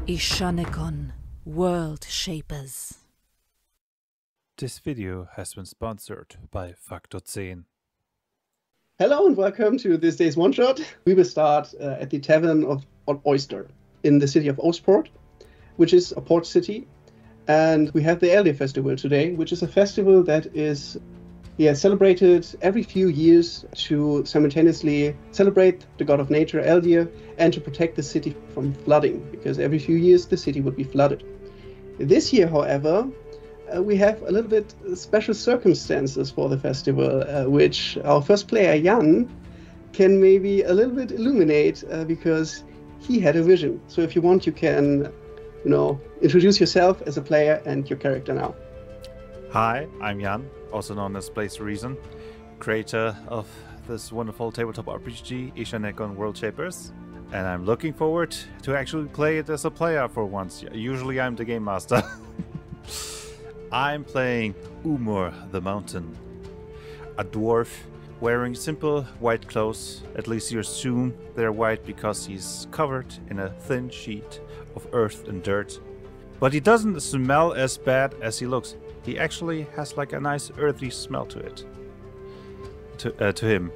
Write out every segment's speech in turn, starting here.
Ishanekon, World Shapers. This video has been sponsored by Factor 10. Hello and welcome to this day's one-shot. We will start at the Tavern of Oyster in the city of Oseport, which is a port city. And we have the Eldir festival today, which is a festival that is celebrated every few years to simultaneously celebrate the god of nature, Eldir, and to protect the city from flooding, because every few years the city would be flooded. This year, however, we have a little bit special circumstances for the festival, which our first player, Jan, can maybe a little bit illuminate because he had a vision. So if you want, you can, introduce yourself as a player and your character now. Hi, I'm Jan, also known as Blaze Reason, creator of this wonderful tabletop RPG, Ishanekon World Shapers. And I'm looking forward to actually play it as a player for once. Usually I'm the game master. I'm playing Umur the Mountain, a dwarf wearing simple white clothes. At least you assume they're white because he's covered in a thin sheet of earth and dirt. But he doesn't smell as bad as he looks. He actually has like a nice earthy smell to it. To him.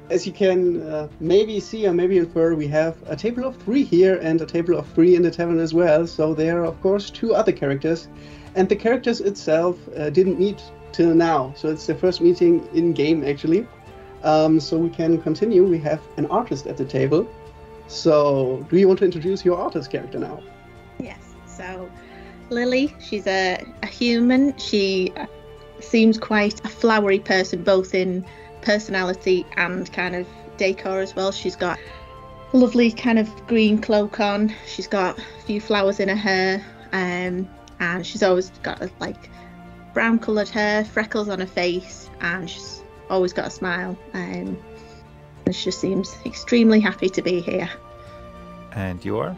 As you can maybe see or maybe infer, we have a table of 3 here and a table of 3 in the tavern as well. So there are, of course, 2 other characters. And the characters itself didn't meet till now. So it's their first meeting in-game, actually. So we can continue. We have an artist at the table. So do you want to introduce your artist character now? Yes. So Lily, she's a human. She seems quite a flowery person, both in personality and kind of decor as well. She's got a lovely kind of green cloak on. She's got a few flowers in her hair, and she's always got like brown coloured hair, freckles on her face, and she's always got a smile. And she just seems extremely happy to be here. And you are?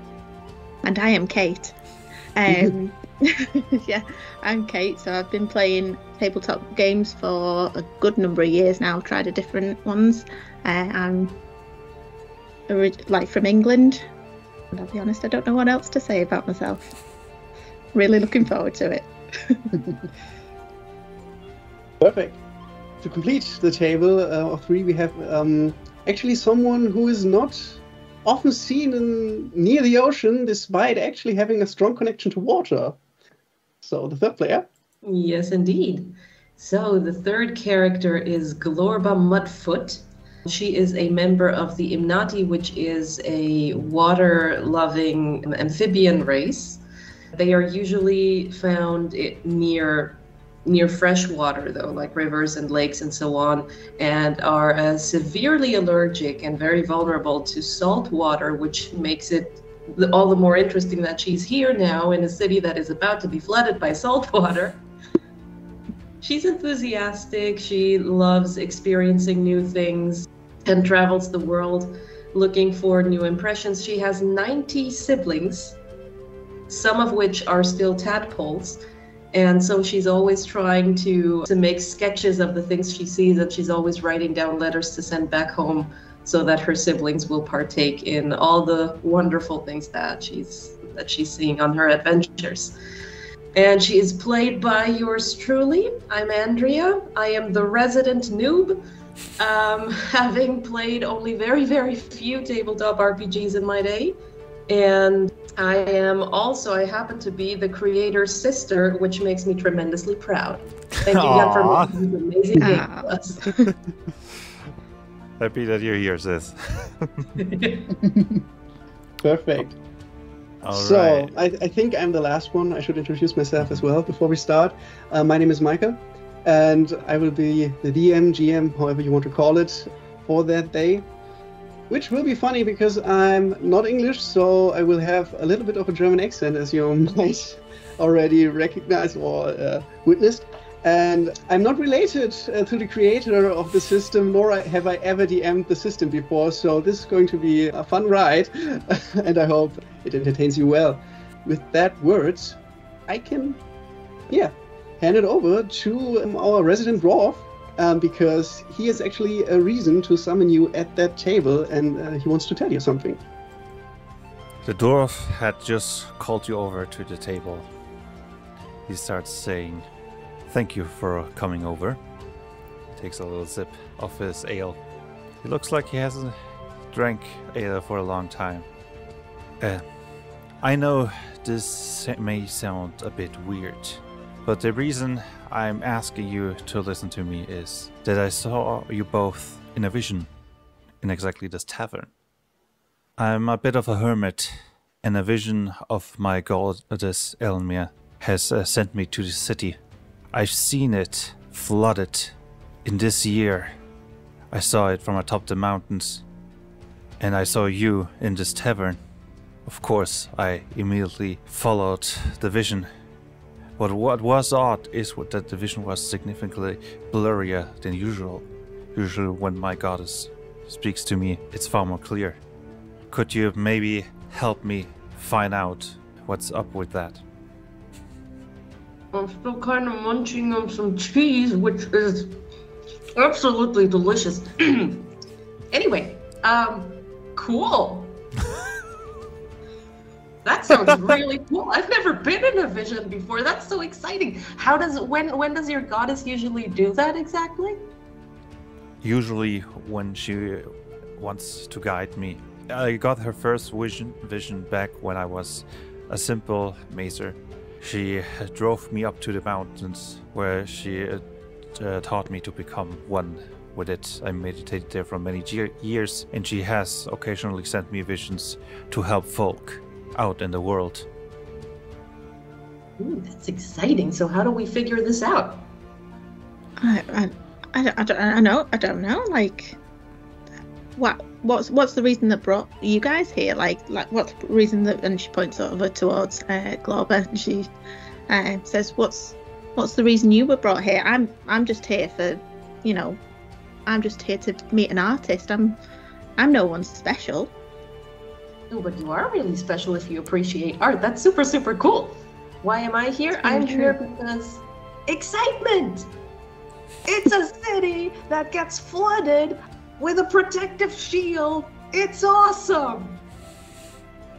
And I am Kate. Yeah, I'm Kate. So I've been playing tabletop games for a good number of years now. I've tried different ones. I'm from England, and I'll be honest, I don't know what else to say about myself. Really looking forward to it. Perfect. To complete the table of 3, we have actually someone who is not often seen near the ocean, despite actually having a strong connection to water. So the third player. Yes, indeed. So the third character is Glorba Mudfoot. She is a member of the Imnati, which is a water-loving amphibian race. They are usually found near fresh water, though, like rivers and lakes and so on, and are severely allergic and very vulnerable to salt water, which makes it all the more interesting that she's here now in a city that is about to be flooded by salt water. She's enthusiastic. She loves experiencing new things and travels the world looking for new impressions. She has 90 siblings, some of which are still tadpoles. And so she's always trying to make sketches of the things she sees, and she's always writing down letters to send back home so that her siblings will partake in all the wonderful things that she's seeing on her adventures. And she is played by yours truly. I'm Andrea. I am the resident noob, having played only very, very few tabletop RPGs in my day. And I happen to be the creator's sister, which makes me tremendously proud. Thank you again for making this amazing game for us. Happy that you're here, sis. Perfect. All so, right. I think I'm the last one. I should introduce myself as well before we start. My name is Micah, and I will be the DM, GM, however you want to call it, for that day. Which will be funny because I'm not English, so I will have a little bit of a German accent, as you might already recognize or witnessed. And I'm not related to the creator of the system, nor have I ever DM'd the system before, so this is going to be a fun ride, and I hope it entertains you well. With that words, I can, hand it over to our resident dwarf, because he has actually a reason to summon you at that table, and he wants to tell you something. The dwarf had just called you over to the table. He starts saying, "Thank you for coming over." He takes a little sip of his ale. He looks like he hasn't drank ale for a long time. I know this may sound a bit weird, but the reason I'm asking you to listen to me is that I saw you both in a vision in exactly this tavern. I'm a bit of a hermit, and a vision of my goddess Elmir has sent me to the city. I've seen it flooded in this year. I saw it from atop the mountains, and I saw you in this tavern. Of course, I immediately followed the vision. But what was odd is that the vision was significantly blurrier than usual. Usually when my goddess speaks to me, it's far more clear. Could you maybe help me find out what's up with that? I'm still kind of munching on some cheese, which is absolutely delicious. Anyway, cool. That sounds really cool. I've never been in a vision before. That's so exciting. When does your goddess usually do that exactly? Usually when she wants to guide me. I got her first vision back when I was a simple mazer. She drove me up to the mountains where she taught me to become one with it. I meditated there for many years, and she has occasionally sent me visions to help folk out in the world. Ooh, that's exciting. So how do we figure this out? I don't know. Like, what's the reason that brought you guys here? Like what's the reason that? And she points over towards Glorba, and she says, "What's the reason you were brought here? I'm just here for, I'm just here to meet an artist. I'm no one special." Oh, but you are really special if you appreciate art. That's super, super cool. Why am I here? I'm here because excitement! It's a city that gets flooded with a protective shield. It's awesome!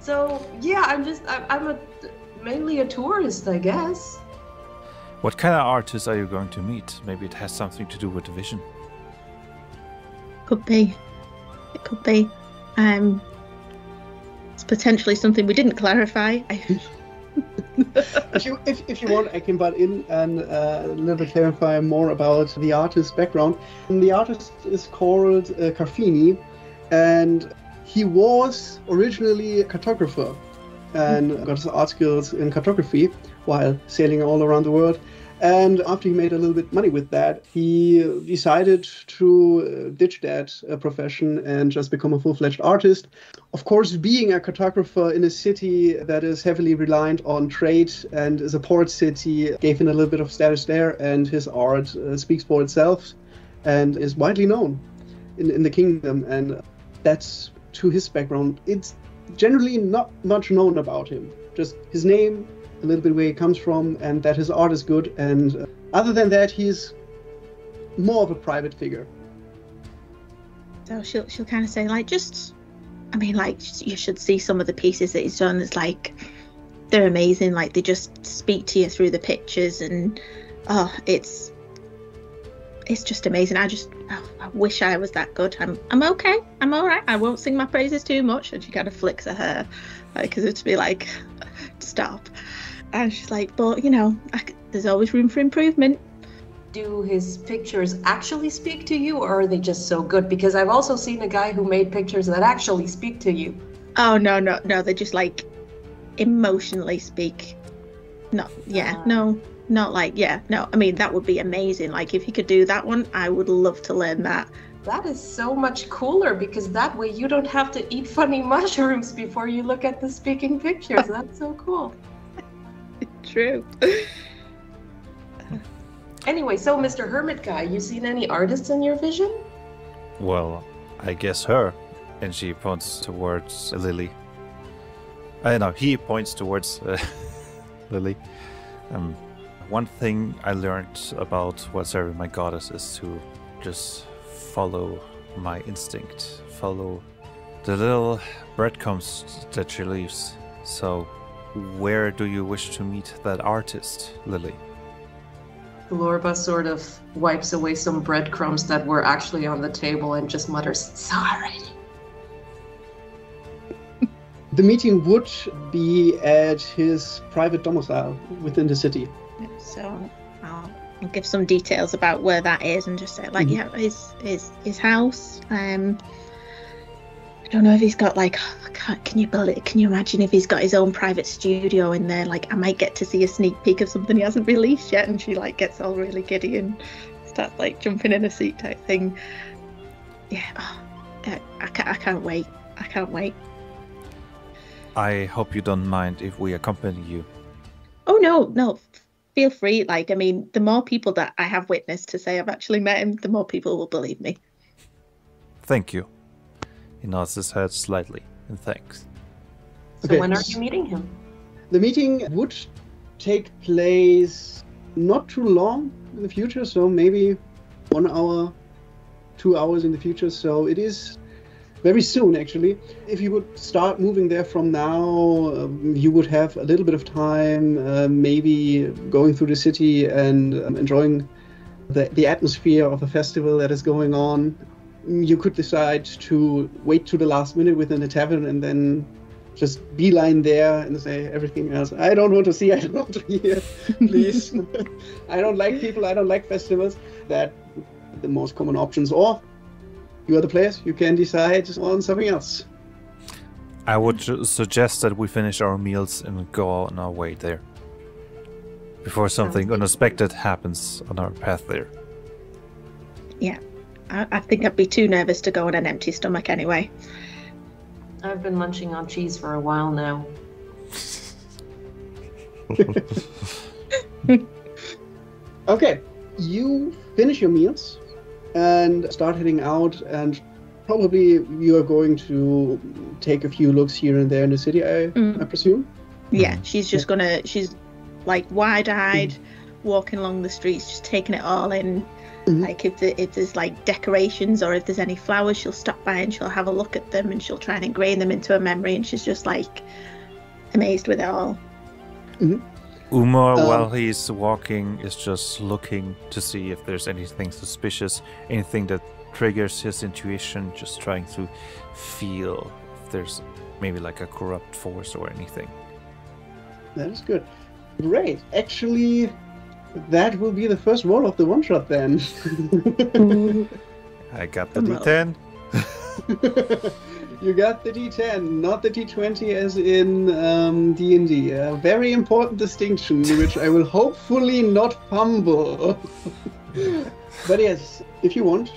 So, yeah, I'm mainly a tourist, I guess. What kind of artist are you going to meet? Maybe it has something to do with the vision. Could be. It could be. It's potentially something we didn't clarify. If you want, I can butt in and a little bit clarify more about the artist's background. The artist is called Carfini, and he was originally a cartographer and got his art skills in cartography while sailing all around the world. And after he made a little bit money with that, he decided to ditch that profession and just become a full-fledged artist. Of course, being a cartographer in a city that is heavily reliant on trade and is a port city gave him a little bit of status there, and his art speaks for itself and is widely known in the kingdom. And that's to his background. It's generally not much known about him, just his name, a little bit where he comes from, and that his art is good. And other than that, he's more of a private figure. So she'll kind of say, like, you should see some of the pieces that he's done. It's like, they're amazing. Like, they just speak to you through the pictures, and it's just amazing. I wish I was that good. I'm okay. I'm all right. I won't sing my praises too much. And she kind of flicks at her, because it'd be like, stop. And she's like, but there's always room for improvement. Do his pictures actually speak to you, or are they just so good? Because I've also seen a guy who made pictures that actually speak to you. Oh, no, they just like emotionally speak. No, I mean, that would be amazing. Like, if he could do that one, I would love to learn that. That is so much cooler, because that way you don't have to eat funny mushrooms before you look at the speaking pictures. That's so cool. True. Anyway, so Mr. Hermit Guy, you seen any artists in your vision? Well, I guess her. And she points towards Lily. He points towards Lily. One thing I learned about what serving my goddess is to just follow my instinct, follow The little breadcrumbs that she leaves. So, where do you wish to meet that artist, Lily? Glorba sort of wipes away some breadcrumbs that were actually on the table and just mutters, "Sorry." The meeting would be at his private domicile within the city. So I'll give some details about where that is and just say, like, yeah, his house. I don't know if he's got like, can you imagine if he's got his own private studio in there? Like, I might get to see a sneak peek of something he hasn't released yet. And she like gets all really giddy and starts like jumping in a seat type thing. Yeah, I can't wait. I can't wait. I hope you don't mind if we accompany you. Oh, no. Feel free. Like, I mean, the more people that I have witnessed to say I've actually met him, the more people will believe me. Thank you. He nods his head slightly, and thanks. So Okay. when are you meeting him? The meeting would take place not too long in the future, so maybe 1 hour, 2 hours in the future. So it is very soon, actually. If you would start moving there from now, you would have a little bit of time, maybe going through the city and enjoying the atmosphere of the festival that is going on. You could decide to wait to the last minute within the tavern and then just beeline there and say everything else. I don't want to see, I don't want to hear, please. I don't like people, I don't like festivals. That the most common options. Or you are the players, you can decide on something else. I would suggest that we finish our meals and go on our way there. Before something unexpected happens on our path there. Yeah. I think I'd be too nervous to go on an empty stomach anyway. I've been munching on cheese for a while now. Okay, you finish your meals and start heading out, and probably you are going to take a few looks here and there in the city, I presume? Yeah, she's like wide-eyed, walking along the streets, just taking it all in. Like if there's like decorations or if there's any flowers, she'll stop by and she'll have a look at them and she'll try and ingrain them into her memory, and she's just like amazed with it all. Umar, while he's walking, is just looking to see if there's anything suspicious, anything that triggers his intuition, just trying to feel if there's maybe like a corrupt force or anything. That is good. Great. Actually, that will be the first roll of the one-shot then. I got the D10. You got the D10, not the D20 as in D&D. A very important distinction, which I will hopefully not fumble. But yes, if you want,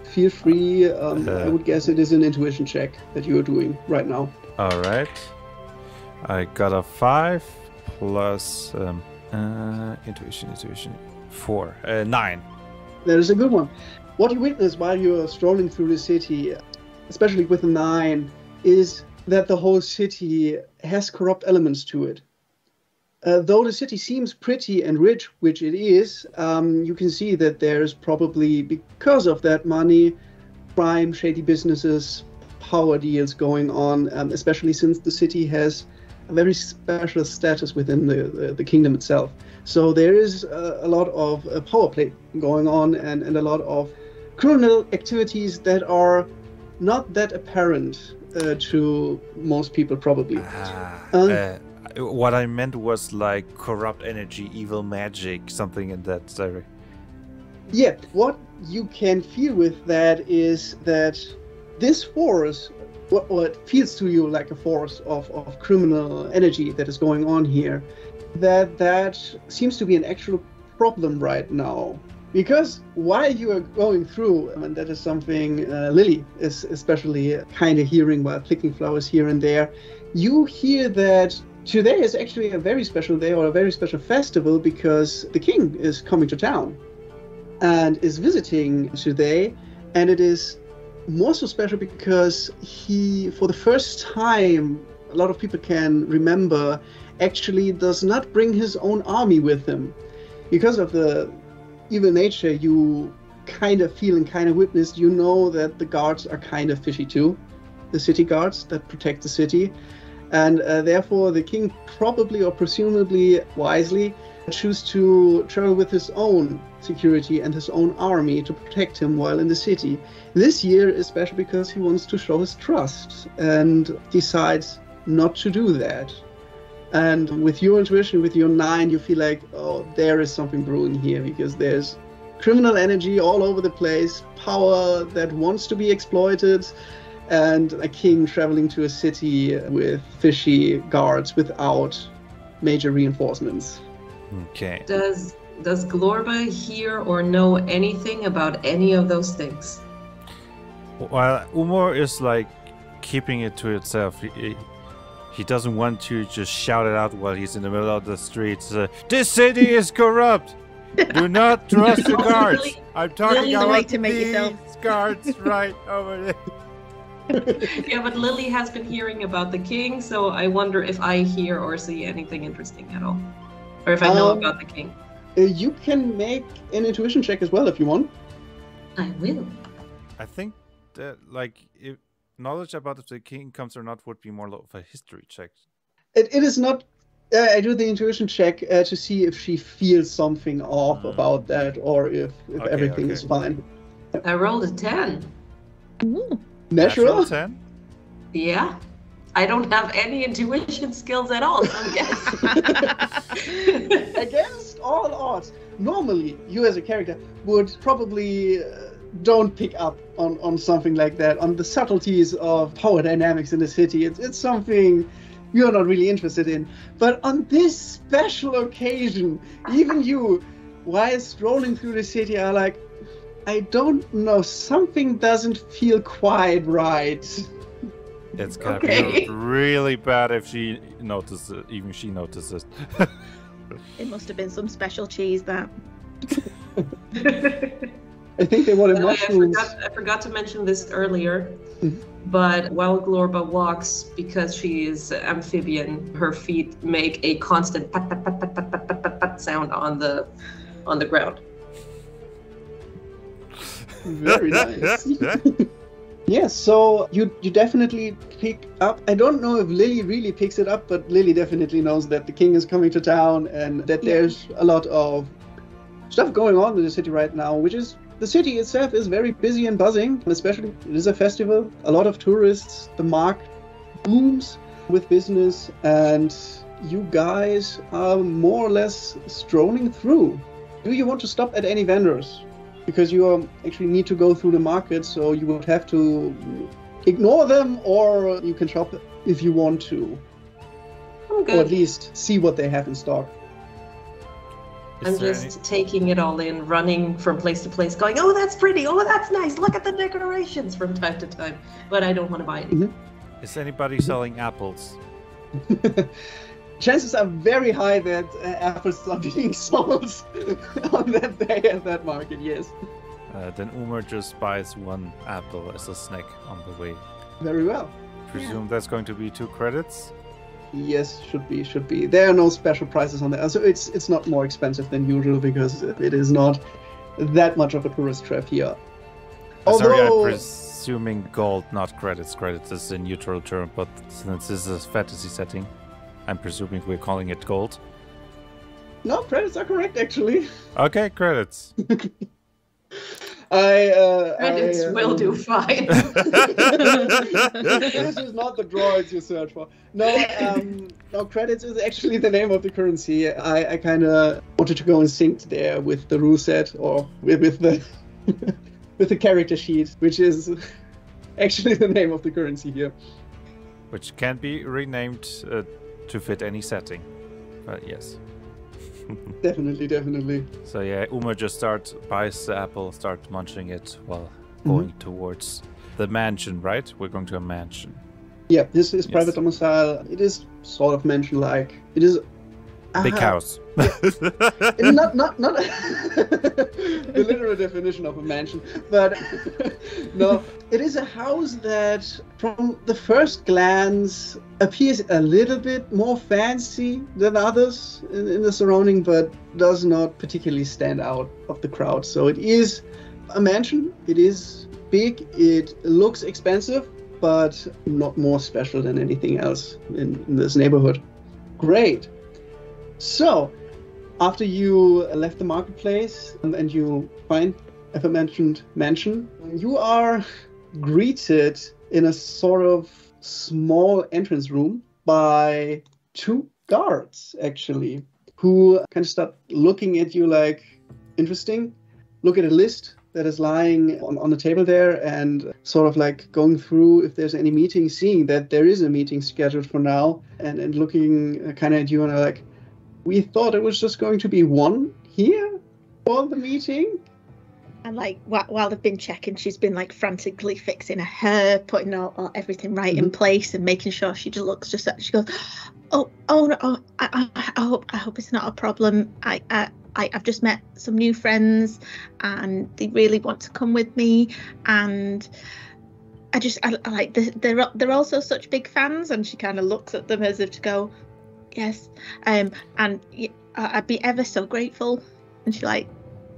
feel free. I would guess it is an intuition check that you are doing right now. Alright. I got a 5 plus intuition 4 9. That is a good one. What you witness while you are strolling through the city, especially with a 9, is that the whole city has corrupt elements to it. Though the city seems pretty and rich, which it is, you can see that there's probably, because of that money, crime, shady businesses, power deals going on, especially since the city has a very special status within the kingdom itself. So there is a lot of power play going on and a lot of criminal activities that are not that apparent to most people, probably. What I meant was like corrupt energy, evil magic, something in that direction. Yeah, what you can feel with that is that this force, what feels to you like a force of criminal energy that is going on here, that seems to be an actual problem right now. Because while you are going through, and that is something Lily is especially kind of hearing while picking flowers here and there, you hear that today is actually a very special day or a very special festival because the king is coming to town and is visiting today, and it is more so special because he, for the first time, a lot of people can remember, actually does not bring his own army with him. Because of the evil nature you kind of feel and kind of witness, you know that the guards are kind of fishy too. the city guards that protect the city. And therefore the king probably or presumably wisely choose to travel with his own security and his own army to protect him while in the city. This year especially because he wants to show his trust and decides not to do that. And with your intuition, with your 9, you feel like, oh, there is something brewing here, because there's criminal energy all over the place, power that wants to be exploited, and a king traveling to a city with fishy guards without major reinforcements. Okay. Does Glorba hear or know anything about any of those things? Well, Umor is like keeping it to itself. He doesn't want to just shout it out while he's in the middle of the streets. This city is corrupt. Do not trust the guards. Lily, I'm talking the way about to make these yourself- guards right over there. Yeah, but Lily has been hearing about the king, so I wonder if I hear or see anything interesting at all. Or if I know about the king. You can make an intuition check as well if you want. I will. I think that, like, if knowledge about if the king comes or not would be more of a history check. It is not. I do the intuition check to see if she feels something off about that, or if Okay, everything is fine. I rolled a 10. Ooh. Natural? 10? Yeah. I don't have any intuition skills at all, so yes. Against all odds, normally you as a character would probably don't pick up on something like that, on the subtleties of power dynamics in the city. It's something you're not really interested in. But on this special occasion, even you, while strolling through the city, are like, I don't know, something doesn't feel quite right. It's gonna Okay. be really bad if she notices it, even she notices. It must have been some special cheese, that. I think they wanted By the way, mushrooms. I forgot to mention this earlier, but while Glorba walks, because she is amphibian, her feet make a constant pat pat pat pat pat pat pat pat, pat sound on the ground. Very nice. Yes, so you definitely pick up. I don't know if Lily really picks it up, but Lily definitely knows that the king is coming to town and that there's a lot of stuff going on in the city right now, which is the city itself is very busy and buzzing, especially it is a festival. A lot of tourists. The market booms with business, and you guys are more or less strolling through. Do you want to stop at any vendors? Because you actually need to go through the market, so you would have to ignore them, or you can shop if you want to. I'm Or at good. least see what they have in stock. Is I'm there just taking it all in, running from place to place, going, oh, that's pretty, oh, that's nice, look at the decorations from time to time. But I don't want to buy it. is anybody selling apples? Chances are very high that apples are being sold on that day at that market, yes. Then Umar just buys one apple as a snack on the way. Very well. Presume that's going to be 2 credits. Yes, should be. There are no special prices on that. So it's not more expensive than usual because it is not that much of a tourist trap here. Sorry, I'm Although- presuming gold, not credits. Credits is a neutral term, but since this is a fantasy setting, I'm presuming we're calling it gold. No, credits are correct actually. Okay, credits. Credits will do fine. This is not the droids you search for. No, credits is actually the name of the currency. I kind of wanted to go in sync there with the ruleset or with the with the character sheet, which is actually the name of the currency here. Which can be renamed to fit any setting. But yes. Definitely. So yeah, Uma just buys the apple, starts munching it while going towards the mansion, right? We're going to a mansion. Yeah, this is Yes. private domicile. It is sort of mansion-like. It is Big house. not the literal definition of a mansion, but no, it is a house that from the first glance appears a little bit more fancy than others in the surrounding, but does not particularly stand out of the crowd. So it is a mansion. It is big. It looks expensive. but not more special than anything else in this neighborhood. Great. So, after you left the marketplace and you find aforementioned mansion, you are greeted in a sort of small entrance room by two guards, actually, who kind of start looking at you like, interesting, look at a list that is lying on the table there and sort of like going through if there's any meeting, seeing that there is a meeting scheduled for now, and looking kind of at you and are like, we thought it was just going to be one here for the meeting. And like while they've been checking, she's been like frantically fixing her hair, putting all everything right in place and making sure she just looks just she goes, oh no, I hope it's not a problem. I've just met some new friends and they really want to come with me, and I like they're also such big fans. And she kind of looks at them as if to go, yes, and I'd be ever so grateful. And she like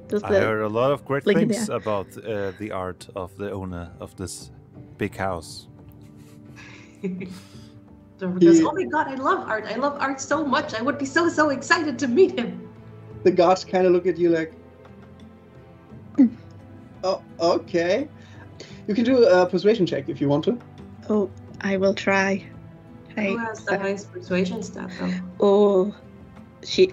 does I heard a lot of great Lincoln, things yeah. about the art of the owner of this big house. Because, oh my god, I love art. I love art so much. I would be so excited to meet him. The guards kind of look at you like, oh, okay. You can do a persuasion check if you want to. Oh, I will try. Who has the highest persuasion stat, though? Oh,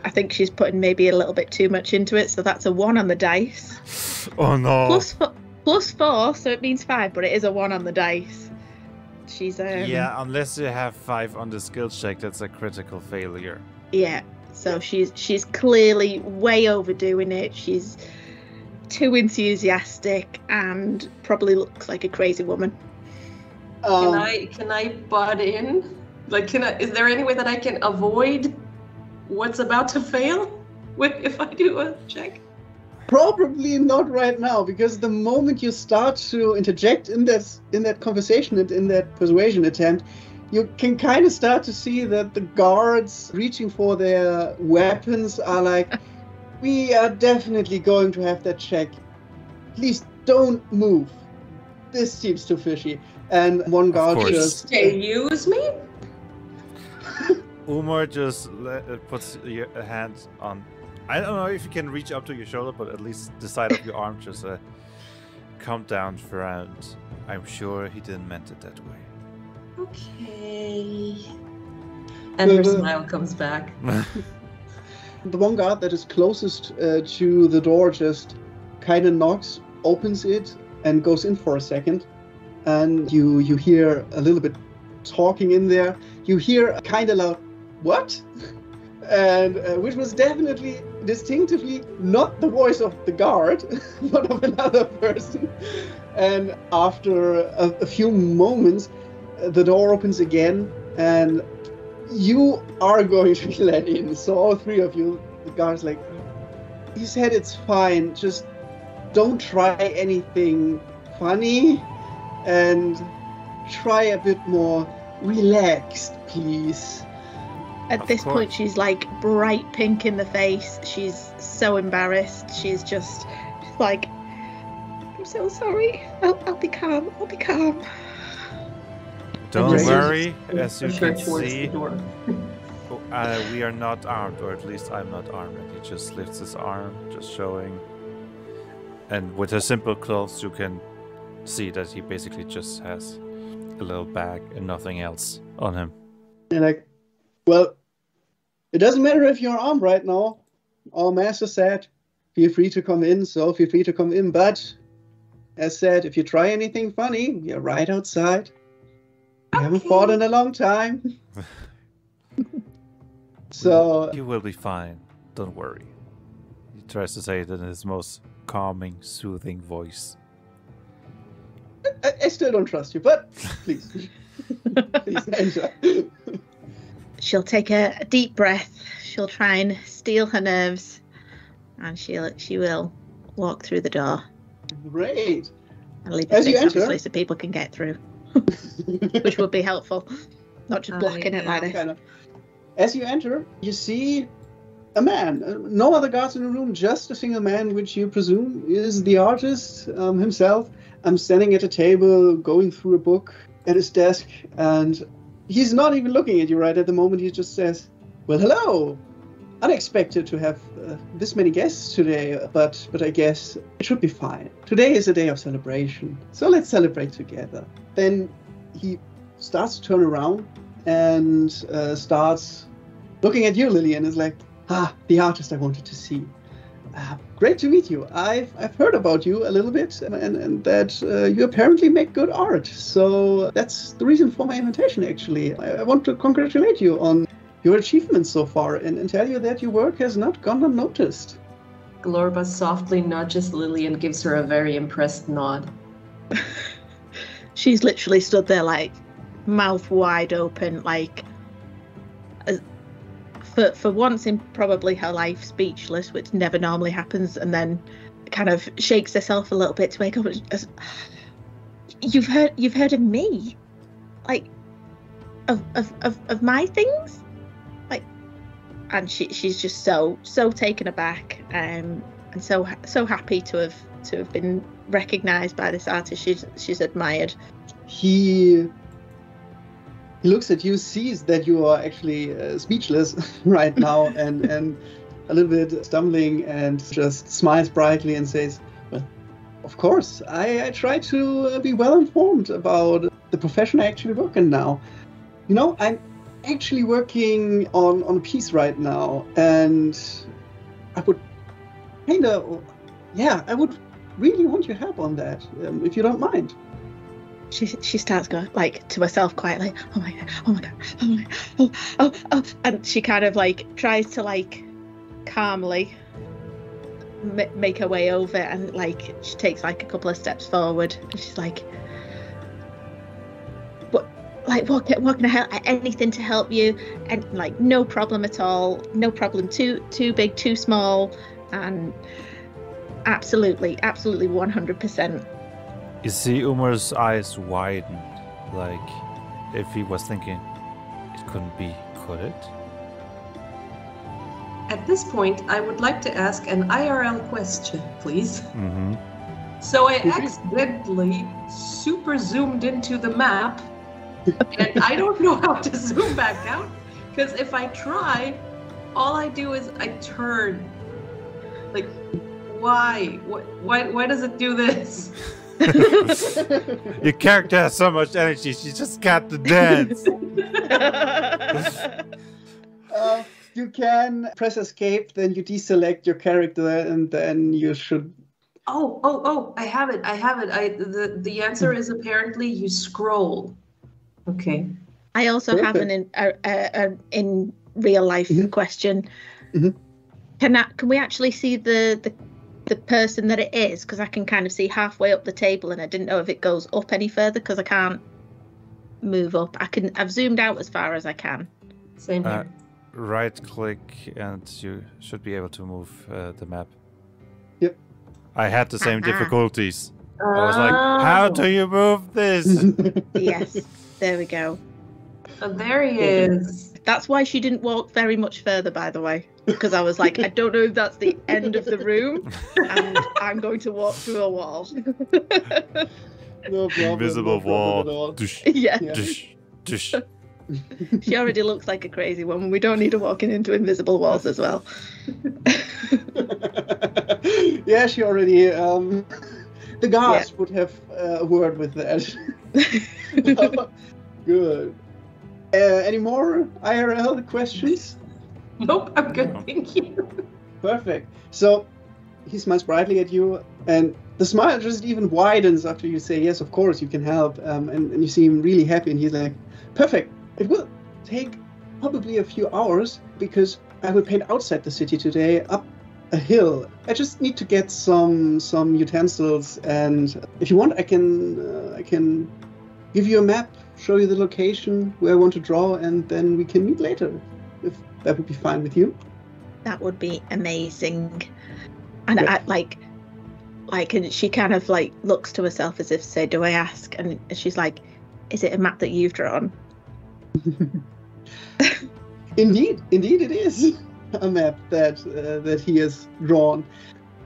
I think she's putting maybe a little bit too much into it, so that's a 1 on the dice. Oh no! Plus 4, so it means 5, but it is a 1 on the dice. She's yeah, unless you have 5 on the skill check, that's a critical failure. Yeah, so she's clearly way overdoing it. She's too enthusiastic and probably looks like a crazy woman. Can I butt in? Like, is there any way that I can avoid what's about to fail if I do a check? Probably not right now, because the moment you start to interject in that conversation and in that persuasion attempt, you can kind of start to see that the guards reaching for their weapons are like, we are definitely going to have that check. Please don't move. This seems too fishy. And one guard just... use me? Umar just puts your hand on... I don't know if you can reach up to your shoulder, but at least the side of your arm, just calm down, friend. I'm sure he didn't meant it that way. Okay. And her smile comes back. The one guard that is closest to the door just kind of knocks, opens it, and goes in for a second. And you hear a little bit talking in there. You hear kind of loud, what? And which was definitely, distinctively not the voice of the guard, but of another person. And after a few moments, the door opens again, and you are going to be let in. So all three of you, the guard's like, he said it's fine, just don't try anything funny, and try a bit more relaxed, please. At this point, she's like bright pink in the face. She's so embarrassed. She's just like, I'm so sorry. I'll be calm. I'll be calm. Don't worry, as you can see, we are not armed, or at least I'm not armed. And he just lifts his arm, just showing. And with her simple clothes, you can see that he basically just has a little bag and nothing else on him. And like, well, it doesn't matter if you're armed right now. Our master said, feel free to come in, so feel free to come in. But, as said, if you try anything funny, you're right outside. We haven't fought in a long time. So... You will be fine. Don't worry. He tries to say it in his most calming, soothing voice. I still don't trust you, but please. Please enter. She'll take a deep breath. She'll try and steel her nerves, and she will walk through the door. Great. And leave the space, obviously, so people can get through, which would be helpful. Not just blocking it like this. Kind of. As you enter, you see a man. No other guards in the room, just a single man, which you presume is the artist himself. I'm standing at a table, going through a book. at his desk, and he's not even looking at you right at the moment. He just says, "Well, hello. Unexpected to have this many guests today, but I guess it should be fine. Today is a day of celebration, so let's celebrate together." Then he starts to turn around and starts looking at you, Lily, and is like, the artist I wanted to see. Great to meet you. I've heard about you a little bit, and that you apparently make good art. So that's the reason for my invitation, actually. I want to congratulate you on your achievements so far and tell you that your work has not gone unnoticed. Glorba softly nudges Lily and gives her a very impressed nod. She's literally stood there like mouth wide open, like for once in probably her life speechless, which never normally happens, and then kind of shakes herself a little bit to wake up. You've heard of me, like of my things, like, and she's just so taken aback, and so happy to have been recognized by this artist she's admired. He looks at you, sees that you are actually speechless right now, and a little bit stumbling, and just smiles brightly and says, "Well, of course, I try to be well informed about the profession I actually work in now. You know, I'm actually working on a piece right now, and I would I would really want your help on that, if you don't mind." She starts going, like, to herself quietly, "Oh my god, oh my god, oh my god, oh," and she kind of like tries to like calmly make her way over, and like she takes like a couple of steps forward, and she's like, what can I help? Anything to help you? And like, no problem at all, no problem. Too big, too small, and absolutely 100%. You see Umar's eyes widen, like if he was thinking, it couldn't be, could it? At this point, I would like to ask an IRL question, please. Mm-hmm. So I accidentally super zoomed into the map, and I don't know how to zoom back out, because if I try, all I do is I turn. Like, why? Why does it do this? Your character has so much energy, she just got to dance. You can press escape, then you deselect your character, and then you should... Oh, I have it. The answer is apparently you scroll. Okay. I also have an in real life question. Mm-hmm. Can we actually see the person that it is? Because I can kind of see halfway up the table, and I didn't know if it goes up any further because I can't move up. I've zoomed out as far as I can. Same here. Right click and you should be able to move the map. Yep. I had the same difficulties. I was like, how do you move this? Yes, there we go. Oh, there he is. That's why she didn't walk very much further, by the way, because I was like, I don't know if that's the end of the room, and I'm going to walk through a wall. No problem. Invisible wall. Dush, Yeah. dush, dush. She already looks like a crazy woman. We don't need her walking into invisible walls as well. Yeah, she already... the guards would have a word with that. Good. Any more IRL questions? Nope, I'm good, thank you. Perfect. So he smiles brightly at you, and the smile just even widens after you say, yes, of course, you can help. And you see him really happy, and he's like, perfect. It will take probably a few hours, because I will paint outside the city today, up a hill. I just need to get some utensils, and if you want, I can give you a map, show you the location where I want to draw, and then we can meet later, if that would be fine with you. That would be amazing. And yeah. And she kind of like looks to herself as if to say, do I ask? And she's like, is it a map that you've drawn? Indeed it is a map that he has drawn.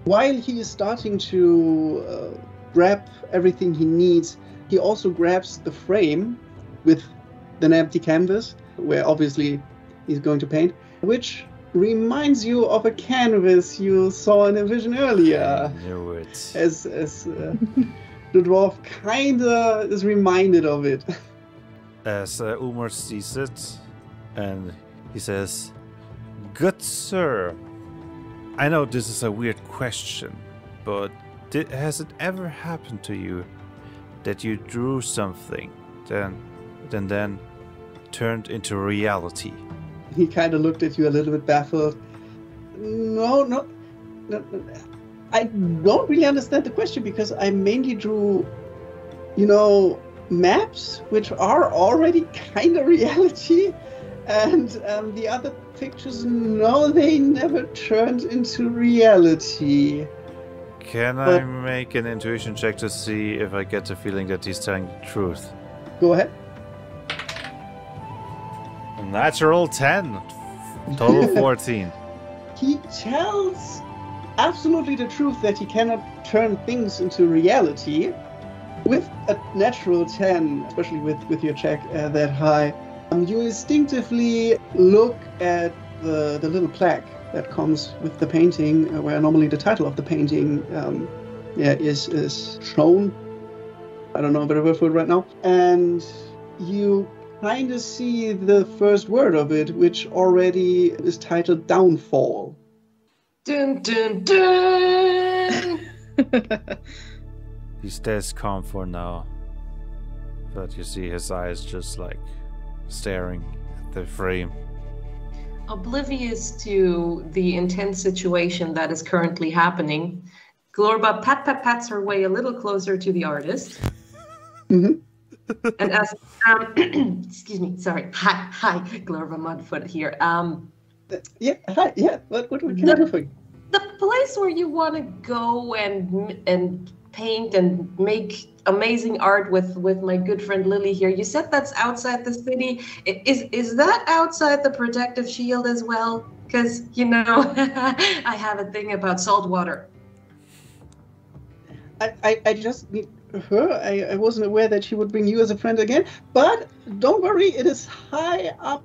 While he is starting to grab everything he needs, he also grabs the frame with an empty canvas, where obviously he's going to paint, which reminds you of a canvas you saw in a vision earlier. I knew it. As the dwarf kinda is reminded of it. As Umar sees it, and he says, "Good sir, I know this is a weird question, but has it ever happened to you that you drew something, then turned into reality?" He kind of looked at you a little bit baffled. No. I don't really understand the question, because I mainly drew, maps, which are already kind of reality. And the other pictures, no, they never turned into reality. Can I make an intuition check to see if I get the feeling that he's telling the truth? Go ahead. Natural 10. Total 14. He tells absolutely the truth that he cannot turn things into reality. With a natural 10, especially with your check that high, you instinctively look at the little plaque that comes with the painting, where normally the title of the painting is shown. I don't know a better word for it right now. And you kind of see the first word of it, which already is titled Downfall. Dun dun dun! He stays calm for now, but you see his eyes just like staring at the frame. Oblivious to the intense situation that is currently happening, Glorba pats her way a little closer to the artist. Mm-hmm. And as excuse me, sorry. Hi, Glorba Mudfoot here. What can I do for you? The place where you want to go and paint and make amazing art with my good friend Lily here. You said that's outside the city. Is that outside the protective shield as well? Because I have a thing about salt water. I just need her. I wasn't aware that she would bring you as a friend again. But don't worry, it is high up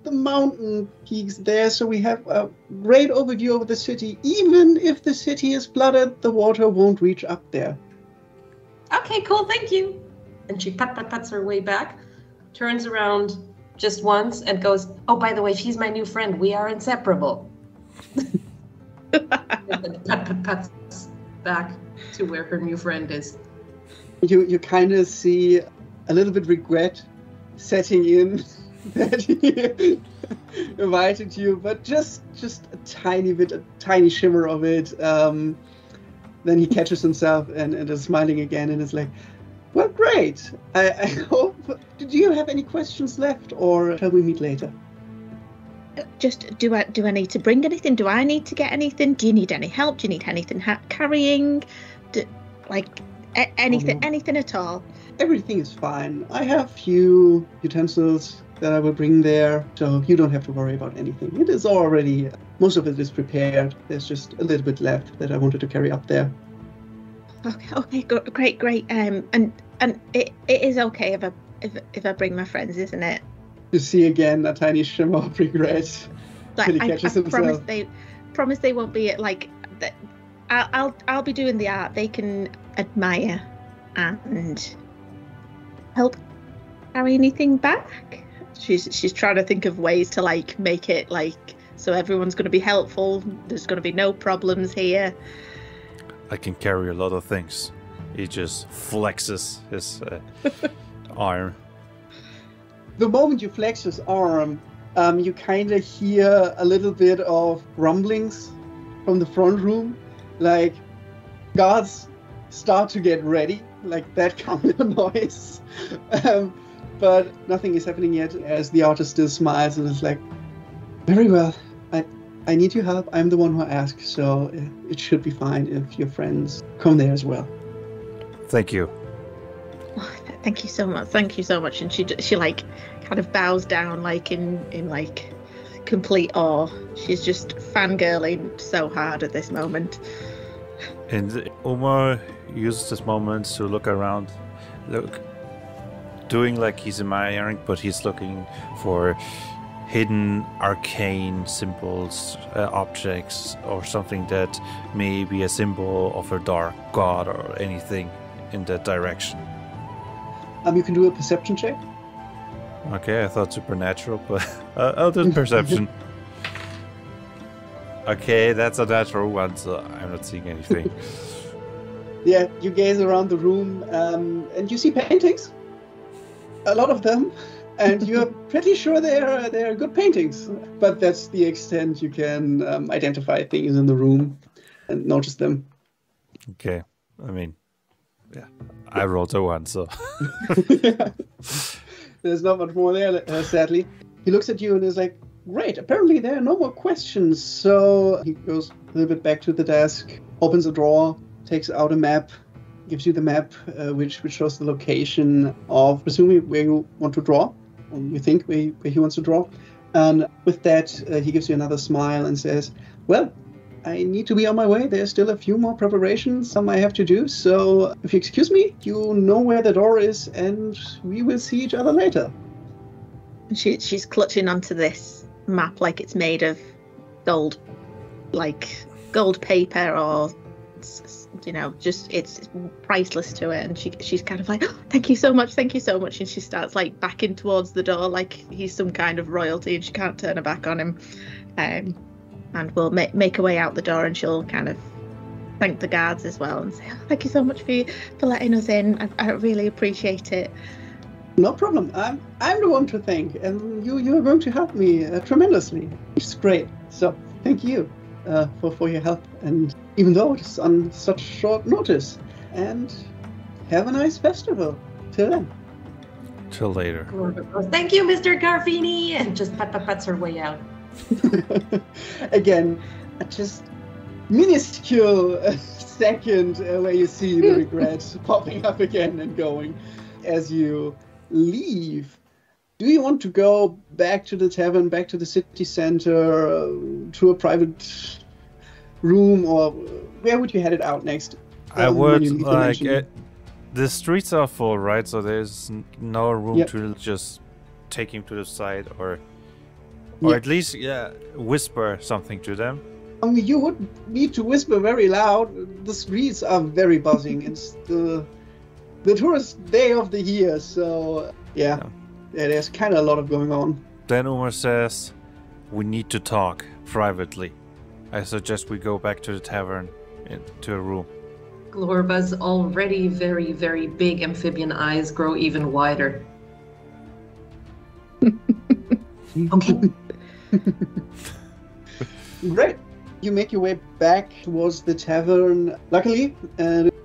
the mountain peaks there, so we have a great overview of the city. Even if the city is flooded, the water won't reach up there. Okay, cool, thank you. And she pats her way back, turns around just once and goes, "Oh, by the way, she's my new friend. We are inseparable." And pats back to where her new friend is. You kind of see a little bit regret setting in that he invited you, but just a tiny bit, a tiny shimmer of it. Then he catches himself and is smiling again and is like, "Well, great. I hope. Do you have any questions left, or shall we meet later?" Just do I need to bring anything? Do I need to get anything? Do you need any help? Do you need anything carrying? Anything at all? Everything is fine. I have few utensils that I will bring there, so you don't have to worry about anything. It is already, most of it is prepared. There's just a little bit left that I wanted to carry up there. Okay, great. And it is okay if I bring my friends, isn't it? You see again a tiny shimmer of regret. Like, He catches himself. promise they won't be like that. I'll be doing the art. They can admire and help carry anything back. She's trying to think of ways to make it so everyone's going to be helpful. There's going to be no problems here. I can carry a lot of things. He just flexes his arm. The moment you flex his arm, you kind of hear a little bit of rumblings from the front room, like guards start to get ready, like that kind of noise. But nothing is happening yet, as the artist still smiles and is like, "Very well, I need your help. I'm the one who asked, so it should be fine if your friends come there as well." Thank you. Oh, thank you so much. And she kind of bows down in complete awe. She's just fangirling so hard at this moment. And Omar uses this moment to look around look, doing like he's admiring, but he's looking for hidden arcane symbols, objects, or something that may be a symbol of a dark god or anything in that direction. You can do a perception check. Okay, I thought supernatural, but I'll do perception. Okay, that's a natural one, so I'm not seeing anything. Yeah, you gaze around the room, and you see paintings. A lot of them. And you're pretty sure they're good paintings, but that's the extent you can identify things in the room and notice them. Okay, I mean, yeah, I rolled a 1, so... There's not much more there, sadly. He looks at you and is like, great, apparently there are no more questions. So he goes a little bit back to the desk, opens a drawer, takes out a map, gives you the map, which shows the location of, presumably, where you want to draw. You think where he wants to draw. And with that, he gives you another smile and says, well, I need to be on my way. There's still a few more preparations, some I have to do. So if you excuse me, you know where the door is, and we will see each other later. She's clutching onto this map like it's made of gold, like gold paper, or just it's priceless to it. And she's kind of like, oh, thank you so much, and she starts like backing towards the door like he's some kind of royalty, and she can't turn her back on him. And we'll make her way out the door, and she'll kind of thank the guards as well and say, oh, thank you so much for letting us in. I really appreciate it. No problem. I'm the one to thank, and you are going to help me tremendously. It's great. So thank you for your help, and even though it's on such short notice. And have a nice festival. Till then. Till later. Thank you, Mr. Garfini, and just pats her way out. Again, a just minuscule second where you see the regret popping up again and going. As you leave, do you want to go back to the tavern, back to the city center, to a private room, or where would you head it out next? I would like the streets are full, right? So there's no room to just take him to the side, or at least whisper something to them. You would need to whisper very loud. The streets are very buzzing. It's the tourist day of the year, so there's kind of a lot of going on. Then Umar says, we need to talk privately. I suggest we go back to the tavern, into a room. Glorba's already very, very big amphibian eyes grow even wider. Okay. Great. You make your way back towards the tavern. Luckily,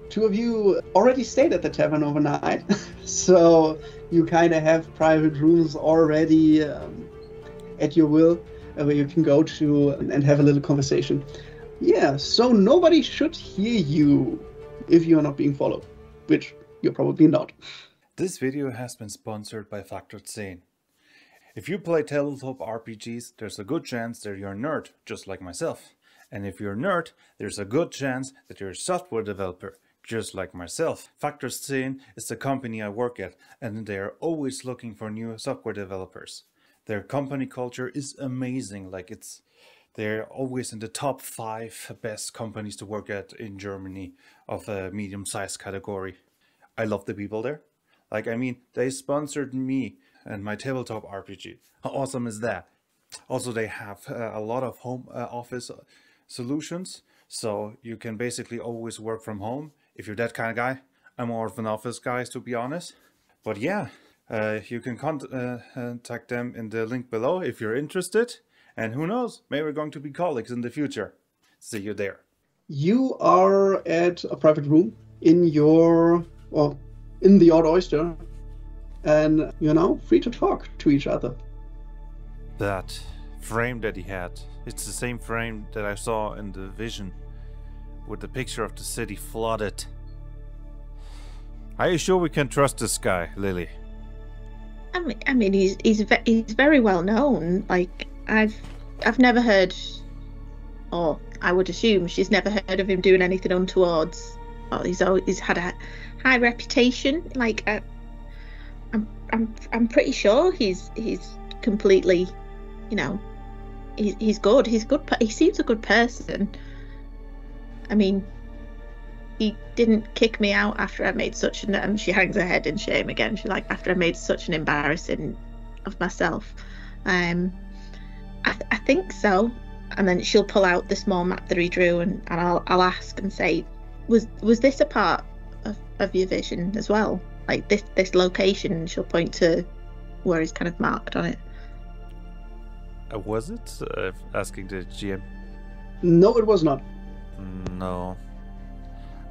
two of you already stayed at the tavern overnight, so you kind of have private rooms already at your will, where you can go to and have a little conversation. Yeah, so nobody should hear you if you're not being followed, which you're probably not. This video has been sponsored by Factor 10. If you play tabletop RPGs, there's a good chance that you're a nerd, just like myself. And if you're a nerd, there's a good chance that you're a software developer, just like myself. Factor 10 is the company I work at, and they are always looking for new software developers. Their company culture is amazing, they're always in the top 5 best companies to work at in Germany of a medium-sized category. I love the people there. They sponsored me and my tabletop RPG. How awesome is that? Also, they have a lot of home office solutions, so you can basically always work from home if you're that kind of guy. I'm more of an office guy, to be honest. But yeah, you can contact them in the link below if you're interested. And who knows, maybe we're going to be colleagues in the future. See you there. You are at a private room in the Odd Oyster, and you're now free to talk to each other. That frame that he had, it's the same frame that I saw in the vision, with the picture of the city flooded. Are you sure we can trust this guy, Lily? I mean, he's very well known. Like, I've never heard, or I would assume she's never heard of him doing anything untoward. Well, he's had a high reputation. Like, I'm pretty sure he's completely, you know, he's good. He's good. He seems a good person. I mean, he didn't kick me out after I made such an. She hangs her head in shame again. She's like, after I made such an embarrassing of myself. I think so. And then she'll pull out the small map that he drew, and I'll ask and say, was this a part of your vision as well? Like this location? And she'll point to where he's kind of marked on it. Was it? Asking the GM. No, it was not. No.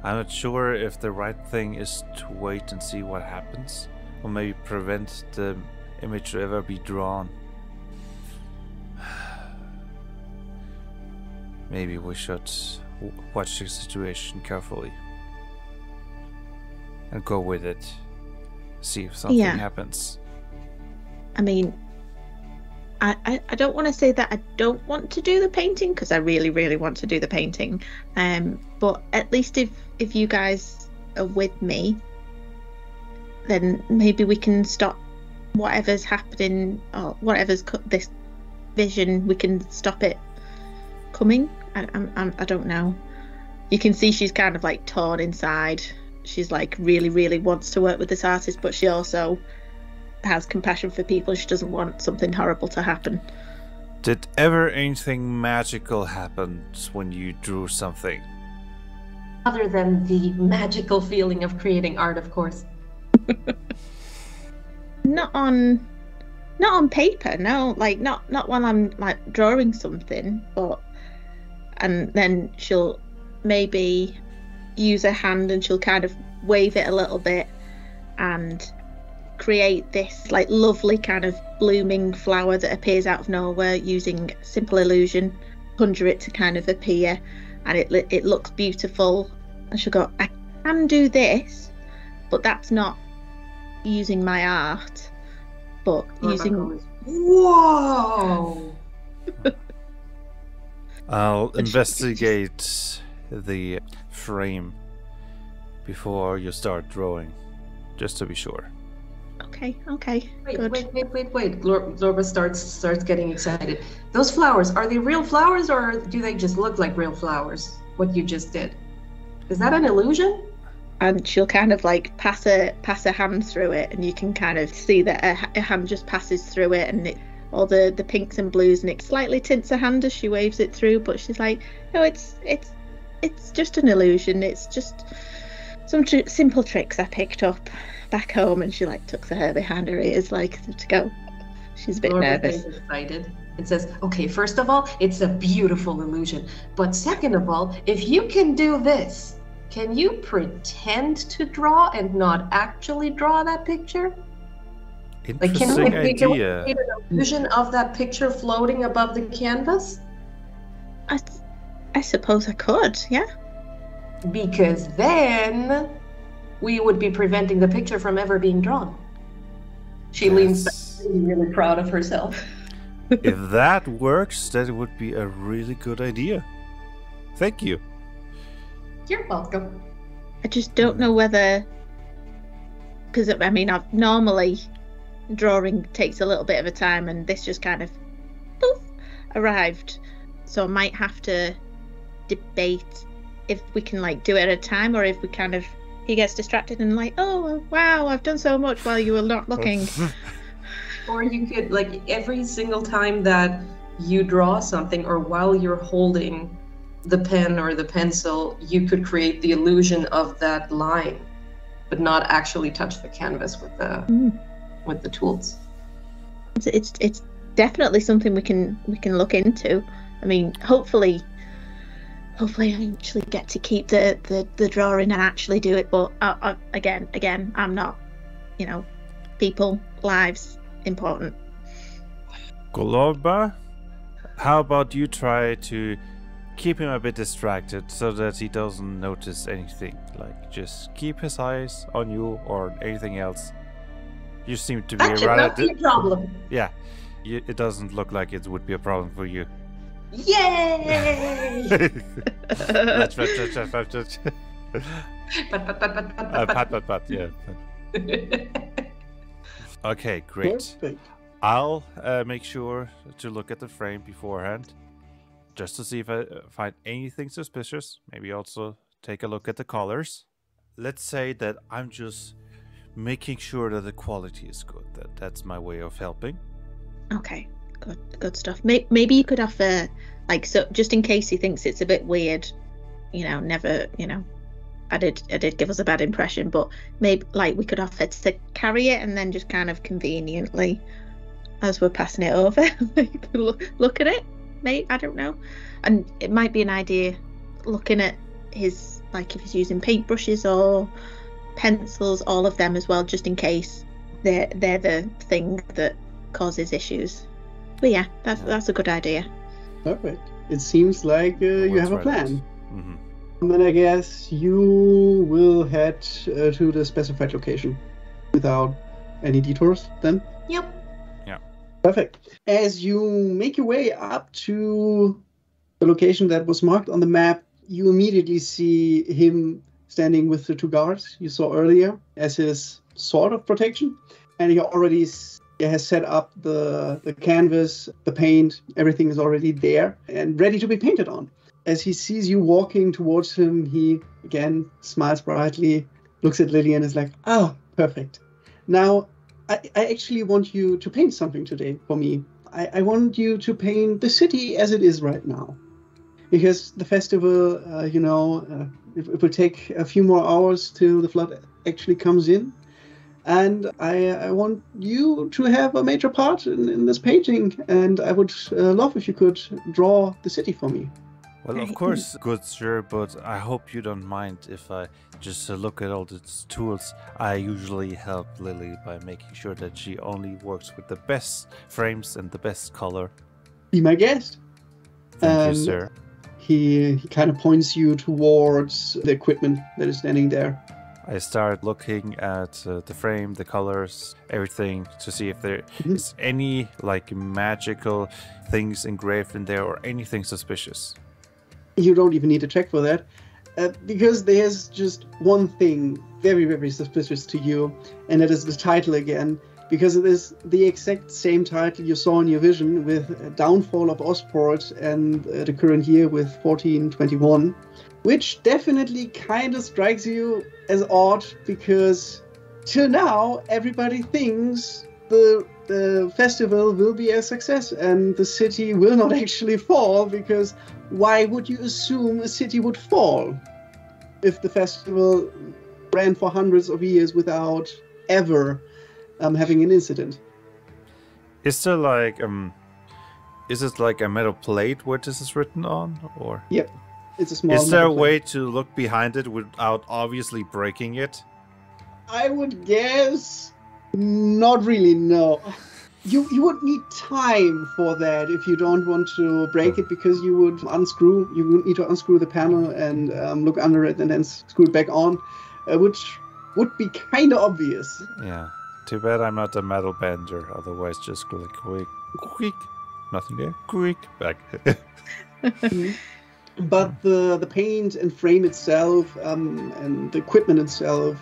I'm not sure if the right thing is to wait and see what happens, or maybe prevent the image to ever be drawn. Maybe we should watch the situation carefully and go with it. See if something happens. I mean, I don't want to say that I don't want to do the painting, because I really, really want to do the painting. But at least if you guys are with me, then maybe we can stop whatever's happening, or whatever's this vision. We can stop it coming. I don't know. You can see she's kind of like torn inside. She's like really, really wants to work with this artist, but she also has compassion for people. She doesn't want something horrible to happen. Did ever anything magical happen when you drew something? Other than the magical feeling of creating art, of course. Not on paper, no. Like not while I'm like drawing something, but and then she'll maybe use her hand and she'll kind of wave it a little bit and create this like lovely kind of blooming flower that appears out of nowhere using simple illusion, conjure it to kind of appear, and it looks beautiful. And she'll go, I can do this, but that's not using my art, but using. Whoa! I'll investigate the frame before you start drawing, just to be sure. Okay. Wait, good. wait. Glorba starts getting excited. Those flowers, are they real flowers, or do they just look like real flowers? What you just did. Is that an illusion? And she'll kind of like pass her hand through it, and you can kind of see that her hand just passes through it, and all the pinks and blues, and it slightly tints her hand as she waves it through. But she's like, no, it's just an illusion. It's just some simple tricks I picked up back home. And she like tucks her hair behind her ears, like to go. She's a bit nervous. Is excited and says, okay, first of all, it's a beautiful illusion, but second of all, if you can do this, can you pretend to draw and not actually draw that picture? Interesting Can we idea. create an illusion of that picture floating above the canvas? I suppose I could, yeah. Because then we would be preventing the picture from ever being drawn. She leans back, really proud of herself. If that works, that would be a really good idea. Thank you. You're welcome. I just don't know whether, because I mean, normally drawing takes a little bit of a time, and this just kind of poof, arrived. So I might have to debate if we can like do it at a time, or if we kind of he gets distracted and like, oh wow, I've done so much while you were not looking. Or you could, like, every single time that you draw something, or while you're holding the pen or the pencil, you could create the illusion of that line, but not actually touch the canvas with the tools. It's definitely something we can look into. I mean, hopefully I actually get to keep the drawing and actually do it. But again, I'm not, people, lives, important. Glorba, how about you try to keep him a bit distracted so that he doesn't notice anything? Like, just keep his eyes on you or anything else. You seem to be That should not be a problem. Yeah, it doesn't look like it would be a problem for you. Yay! Pat, yeah. Okay, great. Perfect. I'll make sure to look at the frame beforehand, just to see if I find anything suspicious. Maybe also take a look at the colors. Let's say that I'm just making sure that the quality is good. That's my way of helping. Okay, good stuff. Maybe you could offer, like, so just in case he thinks it's a bit weird, never, I did give us a bad impression, but maybe like we could offer to carry it and then just kind of conveniently, as we're passing it over, look at it. Maybe, I don't know, and it might be an idea looking at his, like, if he's using paintbrushes or pencils, all of them as well, just in case they're the thing that causes issues. But yeah, that's a good idea. Perfect. It seems like you have a plan. Mm-hmm. And then I guess you will head to the specified location without any detours then? Yep. Yeah. Perfect. As you make your way up to the location that was marked on the map, you immediately see him standing with the two guards you saw earlier as his sword of protection. And he already has set up the canvas, the paint, everything is already there and ready to be painted on. As he sees you walking towards him, he again smiles brightly, looks at Lily and is like, "Oh, perfect. Now, I actually want you to paint something today for me. I want you to paint the city as it is right now. Because the festival, it will take a few more hours till the flood actually comes in. And I want you to have a major part in this painting. And I would love if you could draw the city for me." Well, of course, good sir, but I hope you don't mind if I just look at all the tools. I usually help Lily by making sure that she only works with the best frames and the best color. Be my guest. Thank you, sir. He kind of points you towards the equipment that is standing there. I start looking at the frame, the colors, everything to see if there is any like magical things engraved in there or anything suspicious. You don't even need to check for that, because there's just one thing very, very suspicious to you, and that is the title again, because it is the exact same title you saw in your vision with Downfall of Oseport and the current year with 1421, which definitely kind of strikes you as odd, because till now everybody thinks the festival will be a success and the city will not actually fall, because why would you assume a city would fall if the festival ran for hundreds of years without ever having an incident? Is there like is it like a metal plate where this is written on, or? Yep, it's a small. Is there a metal way plate. to look behind it without obviously breaking it? I would guess not really, no. You would need time for that if you don't want to break it, because you would need to unscrew the panel and look under it and then screw it back on, which would be kind of obvious. Yeah. Too bad I'm not a metal bender, otherwise just go like quick, nothing there, quick, back. But the paint and frame itself and the equipment itself,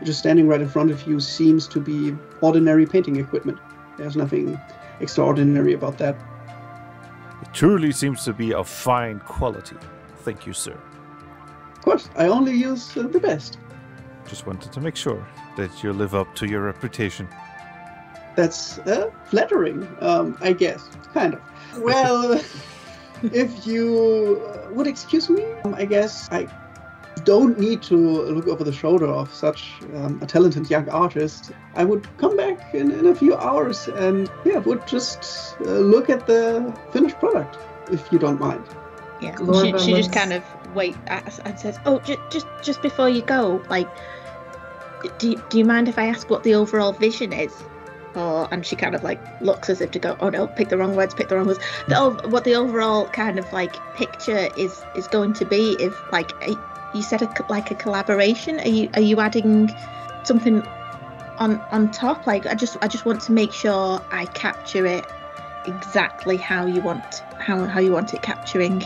just standing right in front of you, seems to be ordinary painting equipment. There's nothing extraordinary about that. It truly seems to be of fine quality. Thank you, sir. Of course, I only use the best. Just wanted to make sure that you live up to your reputation. That's flattering, I guess. Kind of. Well, if you would excuse me, I guess I don't need to look over the shoulder of such a talented young artist. I would come back in a few hours and would just look at the finished product, if you don't mind. Yeah, she just kind of wait and says, "Oh, just before you go, like, do you mind if I ask what the overall vision is?" And she kind of like looks as if to go, "Oh no, pick the wrong words. What the overall kind of like picture is going to be, if like you said like a collaboration. Are you adding something on top? Like I just want to make sure I capture it exactly how you want it capturing."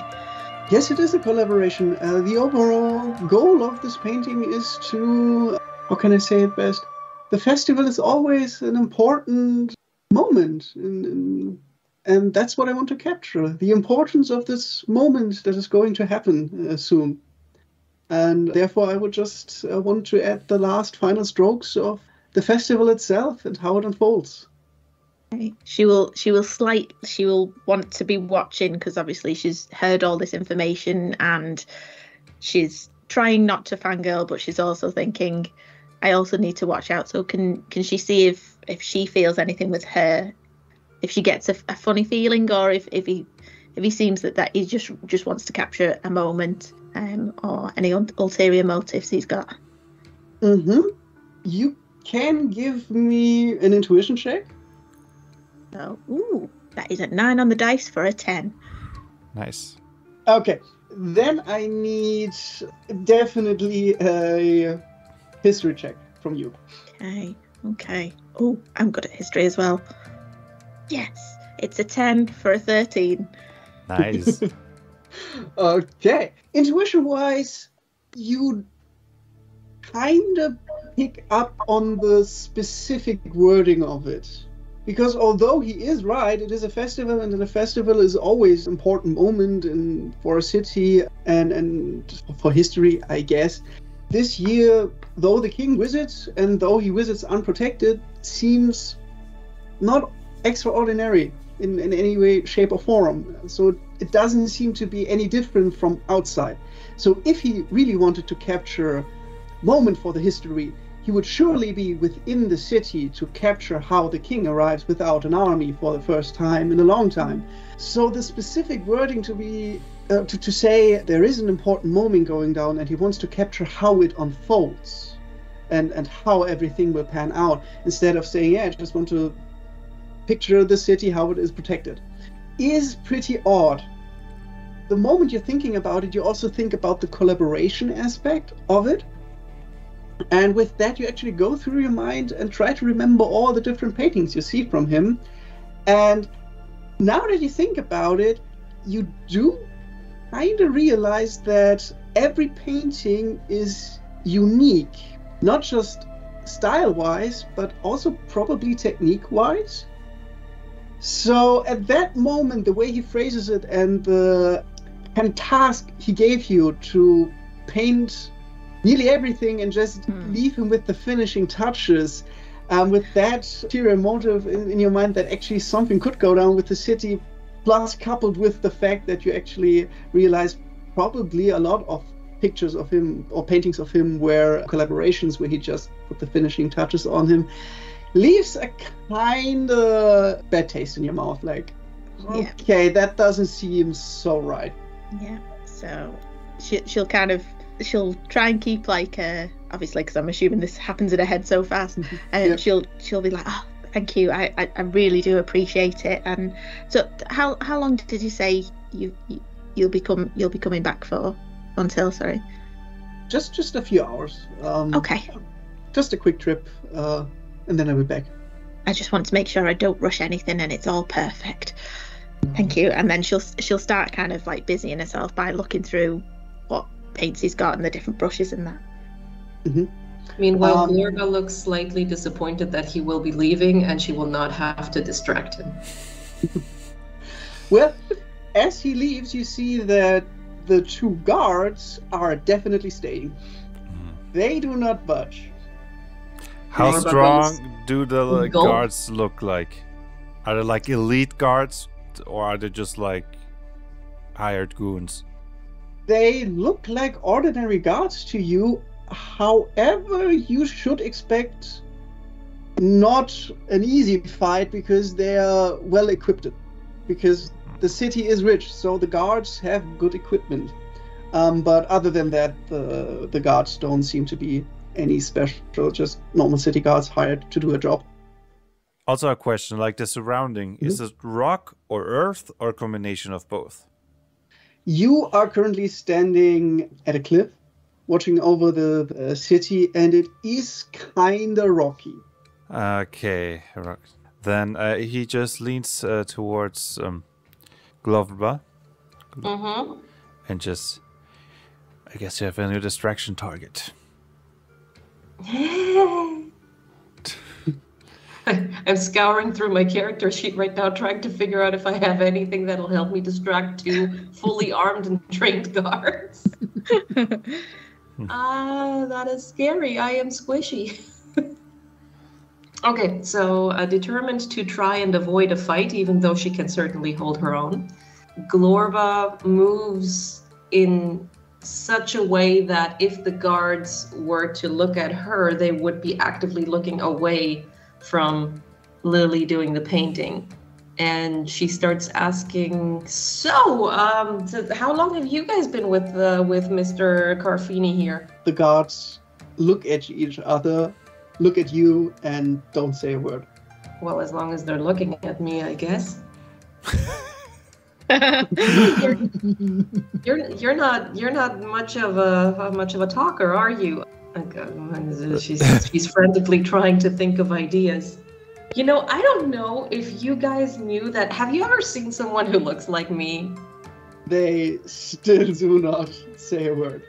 Yes, it is a collaboration. The overall goal of this painting is to, how can I say it best? The festival is always an important moment, and that's what I want to capture. The importance of this moment that is going to happen soon. And therefore, I would just want to add the last final strokes of the festival itself and how it unfolds. She will want to be watching because obviously she's heard all this information and she's trying not to fangirl, but she's also thinking, I also need to watch out. So can she see if she feels anything with her, if she gets a funny feeling, or if he seems that he just wants to capture a moment, or any ulterior motives he's got. You can give me an intuition check. So, that is a 9 on the dice for a 10. Nice. Okay, then I need definitely a history check from you. Okay. Oh, I'm good at history as well. Yes, it's a 10 for a 13. Nice. Okay. Intuition-wise, you kind of pick up on the specific wording of it. Because although he is right, it is a festival, and a festival is always an important moment for a city and for history, I guess. This year, though the king visits, and though he visits unprotected, seems not extraordinary in any way, shape, or form. So it doesn't seem to be any different from outside. So if he really wanted to capture a moment for the history, he would surely be within the city to capture how the king arrives without an army for the first time in a long time. So the specific wording to say there is an important moment going down and he wants to capture how it unfolds and how everything will pan out, instead of saying, I just want to picture the city, how it is protected, is pretty odd. The moment you're thinking about it, you also think about the collaboration aspect of it. And with that, you actually go through your mind and try to remember all the different paintings you see from him. And now that you think about it, you do kind of realize that every painting is unique, not just style-wise, but also probably technique-wise. So at that moment, the way he phrases it and the kind of task he gave you to paint nearly everything and just leave him with the finishing touches, with that ulterior motive in your mind that actually something could go down with the city, plus coupled with the fact that you actually realize probably a lot of pictures of him or paintings of him were collaborations where he just put the finishing touches on him, leaves a kind of bad taste in your mouth. Like, okay, that doesn't seem so right. Yeah, so she'll try and keep obviously, because I'm assuming this happens in her head so fast, and she'll be like, oh, thank you, I really do appreciate it. And so how long did you say you'll be coming back for? Until, sorry, just a few hours. Okay, just a quick trip, and then I'll be back. I just want to make sure I don't rush anything and it's all perfect. Thank you. And then she'll start kind of like busying herself by looking through what paints he's got and the different brushes and that. Meanwhile, Glorba looks slightly disappointed that he will be leaving and she will not have to distract him. Well, as he leaves, you see that the two guards are definitely staying. They do not budge. How strong do the guards look like? Are they like elite guards, or are they just like hired goons? They look like ordinary guards to you. However, you should expect not an easy fight because they are well equipped. Because the city is rich, so the guards have good equipment. But other than that, the guards don't seem to be any special, just normal city guards hired to do a job. Also a question, like the surrounding, is it rock or earth or a combination of both? You are currently standing at a cliff, watching over the city, and it is kinda rocky. Okay, rock. Then he just leans towards Gloverba and just, I guess you have a new distraction target. I'm scouring through my character sheet right now, trying to figure out if I have anything that'll help me distract two fully armed and trained guards. That is scary. I am squishy. Okay, so determined to try and avoid a fight, even though she can certainly hold her own, Glorba moves in such a way that if the guards were to look at her, they would be actively looking away from Lily doing the painting. And she starts asking, so how long have you guys been with Mr. Carfini here? The guards look at each other, look at you, and don't say a word. Well, as long as they're looking at me, I guess. You're not much of a talker, are you? She's frantically trying to think of ideas. You know, I don't know if you guys knew that. Have you ever seen someone who looks like me? They still do not say a word.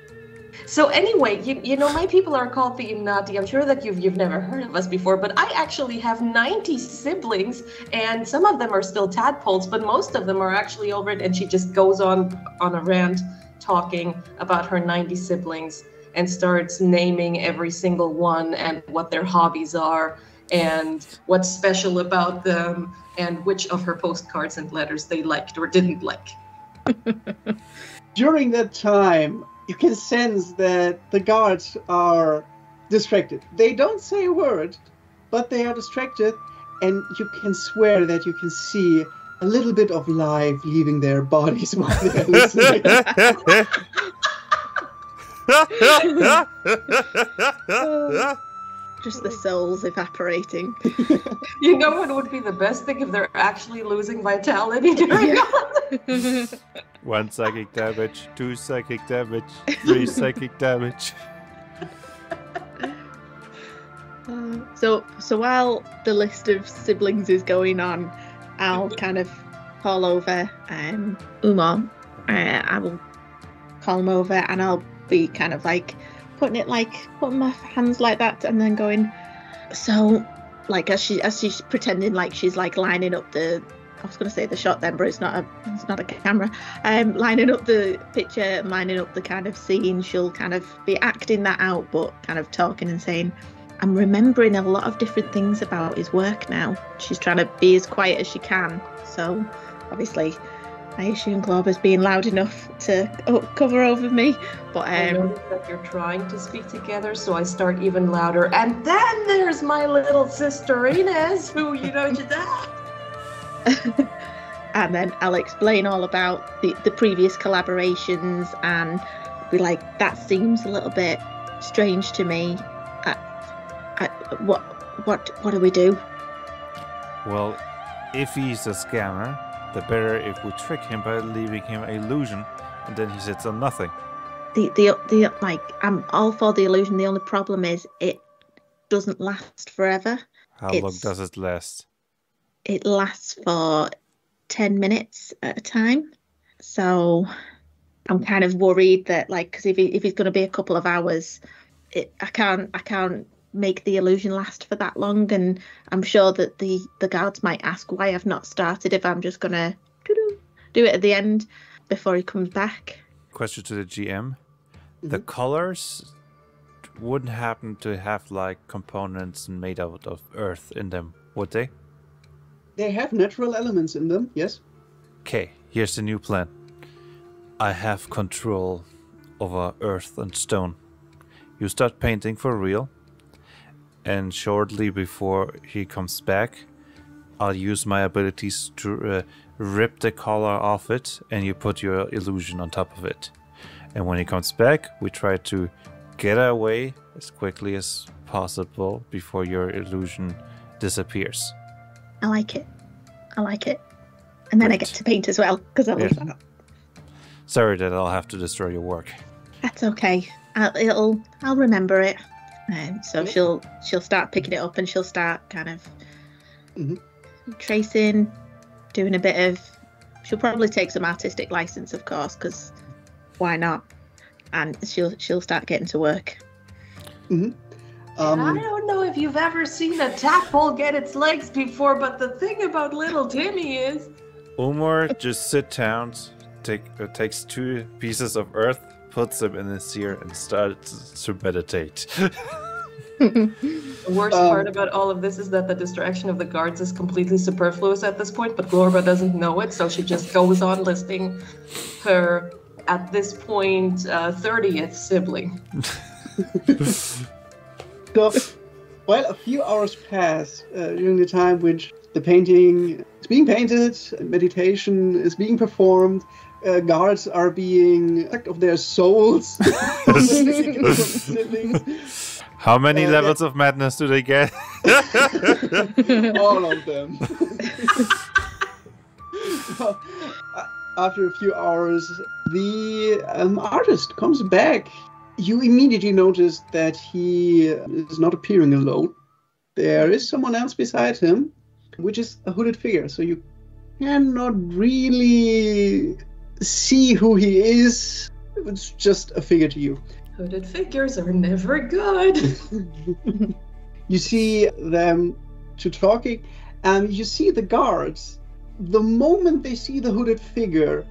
So anyway, you know, my people are called the Imnati. I'm sure that you've never heard of us before, but I actually have 90 siblings, and some of them are still tadpoles, but most of them are actually over it. And she just goes on a rant talking about her 90 siblings and starts naming every single one and what their hobbies are and what's special about them and which of her postcards and letters they liked or didn't like. During that time, you can sense that the guards are distracted. They don't say a word, but they are distracted, and you can swear that you can see a little bit of life leaving their bodies while they're listening. Just the souls evaporating. You know what would be the best thing if they're actually losing vitality during all? 1 psychic damage, 2 psychic damage, 3 psychic damage. So while the list of siblings is going on, I'll kind of call over Umar. I will call him over, and I'll be kind of like putting my hands like that, and then going. So, like as she's pretending like she's like lining up the. I was going to say the shot then, but it's not a camera. Lining up the picture, lining up the kind of scene. She'll kind of be acting that out, but kind of talking and saying, I'm remembering a lot of different things about his work now. She's trying to be as quiet as she can. So, obviously, I assume Glorba's being loud enough to cover over me. But I notice that you're trying to speak together, so I start even louder. And then there's my little sister Inez, who and then I'll explain all about the previous collaborations and be like, that seems a little bit strange to me. What do we do? Well, if he's a scammer, the better if we trick him by leaving him an illusion, and then he sits on nothing. I'm all for the illusion. The only problem is it doesn't last forever. How long does it last? It lasts for 10 minutes at a time. So I'm kind of worried that, like, because if he's going to be a couple of hours, I can't make the illusion last for that long. And I'm sure that the guards might ask why I've not started if I'm just going to do it at the end before he comes back. Question to the GM. The colors wouldn't happen to have, like, components made out of earth in them, would they? They have natural elements in them, yes. Okay, here's the new plan. I have control over earth and stone. You start painting for real, and shortly before he comes back, I'll use my abilities to rip the color off it, and you put your illusion on top of it. And when he comes back, we try to get away as quickly as possible before your illusion disappears. I like it. And then I get to paint as well, because I love that. Sorry that I'll have to destroy your work. That's okay. I'll remember it. So she'll start picking it up, and she'll start kind of tracing, doing a bit of. She'll probably take some artistic license, of course, because why not? And she'll start getting to work. Mm-hmm. And I don't know if you've ever seen a tadpole get its legs before, but the thing about little Timmy is... Umar just sits down, takes 2 pieces of earth, puts them in his ear, and starts to meditate. The worst part about all of this is that the distraction of the guards is completely superfluous at this point, but Glorba doesn't know it, so she just goes on listing her, at this point, 30th sibling. So, while a few hours pass during the time which the painting is being painted, meditation is being performed, guards are being sucked of their souls. How many levels of madness do they get? All of them. So, after a few hours, the artist comes back. You immediately notice that he is not appearing alone. There is someone else beside him, which is a hooded figure. So you cannot really see who he is. It's just a figure to you. Hooded figures are never good. You see them talking, and you see the guards. The moment they see the hooded figure,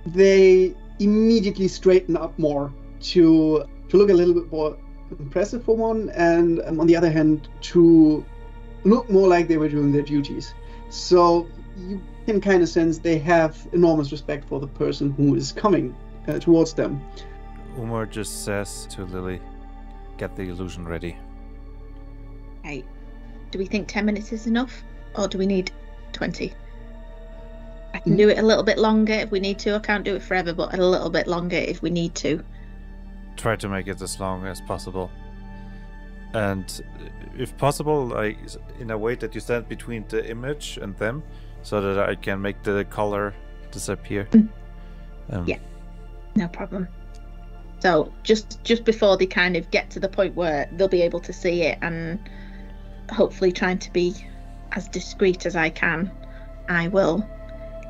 they immediately straighten up more to look a little bit more impressive for one, and on the other hand, to look more like they were doing their duties. So you can kind of sense they have enormous respect for the person who is coming towards them. Umar just says to Lily, "Get the illusion ready." Hey, do we think 10 minutes is enough, or do we need 20? I can do it a little bit longer if we need to. I can't do it forever, but a little bit longer if we need to. Try to make it as long as possible. And if possible, like in a way that you stand between the image and them, so that I can make the color disappear. Yeah, no problem. So just before they kind of get to the point where they'll be able to see it, and hopefully trying to be as discreet as I can, I will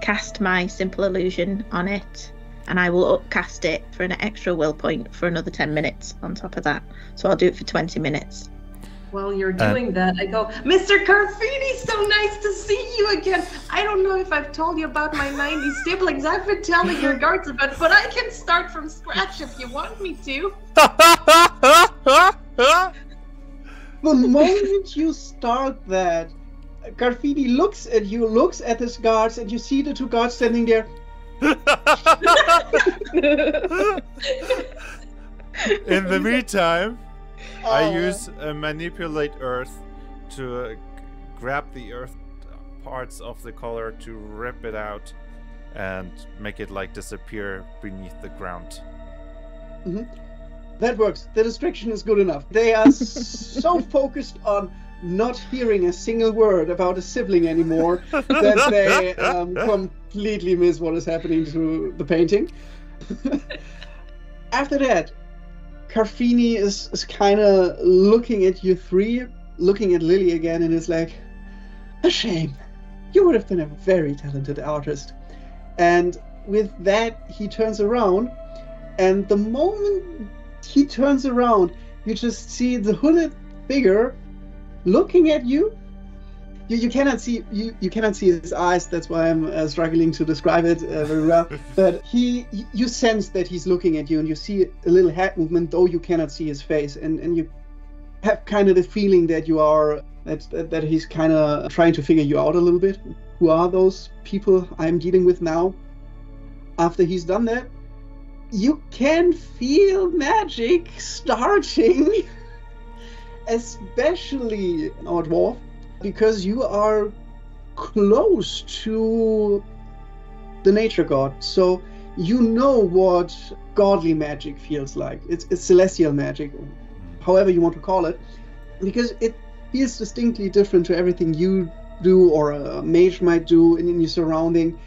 cast my simple illusion on it, and I will upcast it for an extra will point for another 10 minutes on top of that. So I'll do it for 20 minutes. While you're doing that, I go, Mr. Carfini, so nice to see you again. I don't know if I've told you about my 90 siblings. I've been telling your guards about, but I can start from scratch if you want me to. The moment you start that, Carfini looks at you, looks at his guards, and you see the 2 guards standing there. In the meantime, I use manipulate earth to grab the earth parts of the color to rip it out and make it like disappear beneath the ground. Mm-hmm. That works. The distraction is good enough. They are so focused on not hearing a single word about a sibling anymore that they completely miss what is happening to the painting. After that, Carfini is kind of looking at you 3, looking at Lily again, and is like, a shame. You would have been a very talented artist. And with that, he turns around, and the moment he turns around, you just see the hooded figure looking at you. You cannot see his eyes. That's why I'm struggling to describe it very well. But you sense that he's looking at you, and you see a little head movement, though you cannot see his face, and you have kind of the feeling that you are that he's kind of trying to figure you out a little bit. Who are those people I'm dealing with now? After he's done that, you can feel magic starting, especially our dwarf, because you are close to the nature god. So you know what godly magic feels like. It's celestial magic, however you want to call it, because it feels distinctly different to everything you do or a mage might do in your surrounding.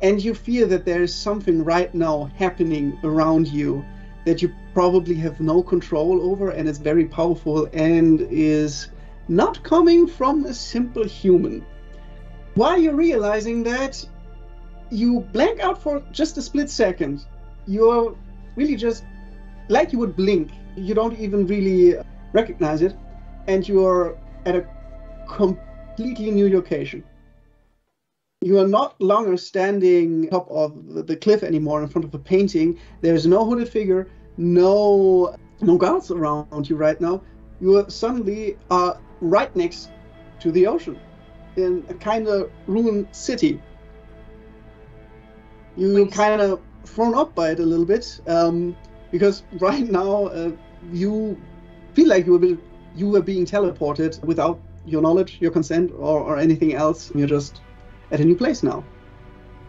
And you feel that there is something right now happening around you that you probably have no control over, and it's very powerful and is not coming from a simple human. While you're realizing that, you blank out for just a split second. You're really just like you would blink. You don't even really recognize it, and you're at a completely new location. You are not longer standing top of the cliff anymore in front of a painting. There's no hooded figure, no guards around you right now. You are suddenly right next to the ocean in a kind of ruined city. You kind of thrown up by it a little bit because right now you feel like you were being teleported without your knowledge, your consent, or anything else. You're just at a new place now.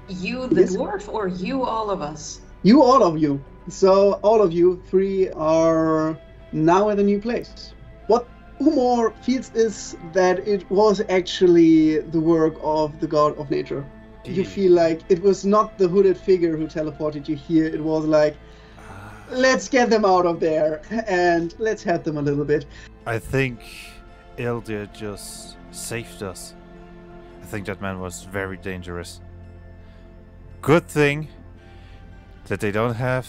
You, the dwarf, or you, all of us? You, all of you. So all of you three are now at a new place. What Umor feels is that it was actually the work of the god of nature. You feel like it was not the hooded figure who teleported you here. It was like, let's get them out of there and let's help them a little bit. I think Eldir just saved us. I think that man was very dangerous. Good thing that they don't have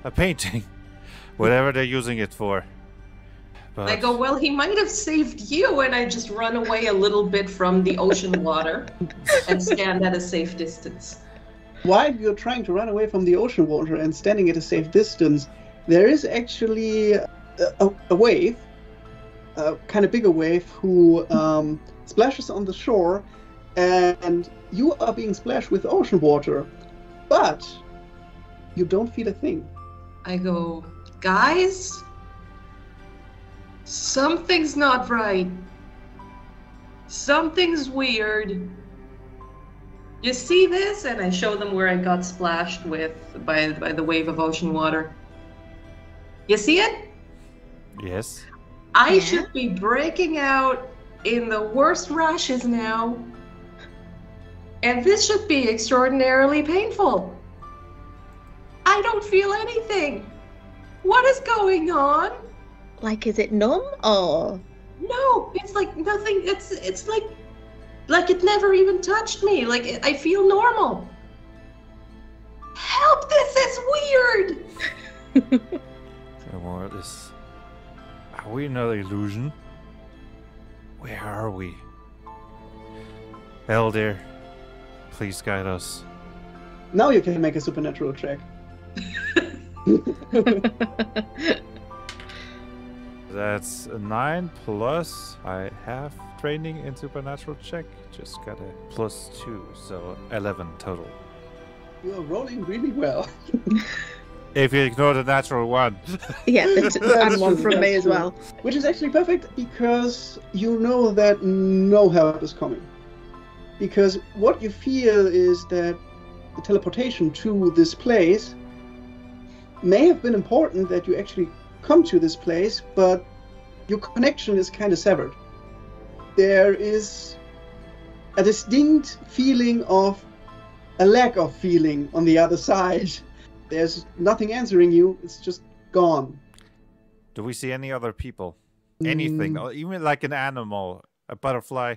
a painting, whatever they're using it for. But I go, well, he might have saved you, and I just run away a little bit from the ocean water and stand at a safe distance. While you're trying to run away from the ocean water and standing at a safe distance, there is actually a wave, a kind of bigger wave, who splashes on the shore, and you are being splashed with ocean water, but you don't feel a thing. I go, guys, something's not right. Something's weird. You see this? And I show them where I got splashed by the wave of ocean water. You see it? yes. I should be breaking out in the worst rashes now. And this should be extraordinarily painful. I don't feel anything. What is going on? Like, is it numb or? No, it's like nothing. It's like it never even touched me. Like I feel normal. Help! This is weird. The world is. Are we in an illusion? Where are we? Eldir, please guide us. Now you can make a supernatural check. That's a 9 plus. I have training in supernatural check. Just got a +2, so 11 total. You are rolling really well. If you ignore the natural one. Yeah, and one from me as well. Which is actually perfect because you know that no help is coming. Because what you feel is that the teleportation to this place may have been important, that you actually come to this place, but your connection is kind of severed. There is a distinct feeling of a lack of feeling on the other side. There's nothing answering you, it's just gone. Do we see any other people? Anything? Or even like an animal? A butterfly?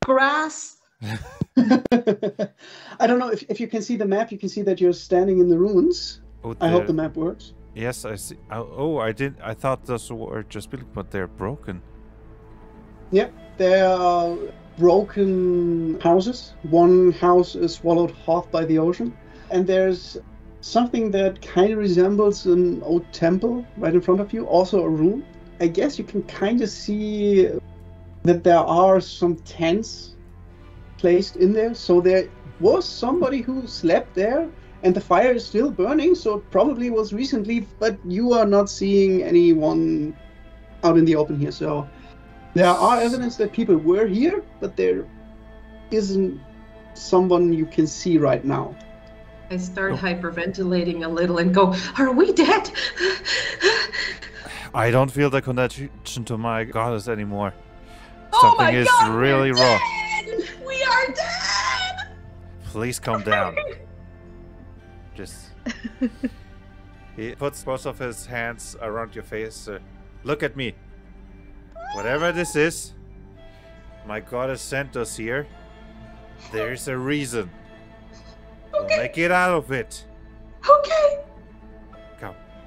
Grass. I don't know if you can see the map. You can see that you're standing in the ruins. Oh, I hope the map works. Yes, I see. Oh, I did. I thought those were just building, but they're broken. Yep, there are broken houses. One house is swallowed half by the ocean, and there's something that kind of resembles an old temple right in front of you, also a room. I guess you can kind of see that there are some tents placed in there, so there was somebody who slept there, and the fire is still burning, so it probably was recently, but you are not seeing anyone out in the open here, so there are evidence that people were here, but there isn't someone you can see right now. I start hyperventilating a little and go, are we dead? I don't feel the connection to my goddess anymore. Oh Something my is God, really we're wrong. dead! We are dead! Please calm down. Just. He puts both of his hands around your face. Look at me. Whatever this is, my goddess sent us here. There's a reason. We'll make it out of it. Okay.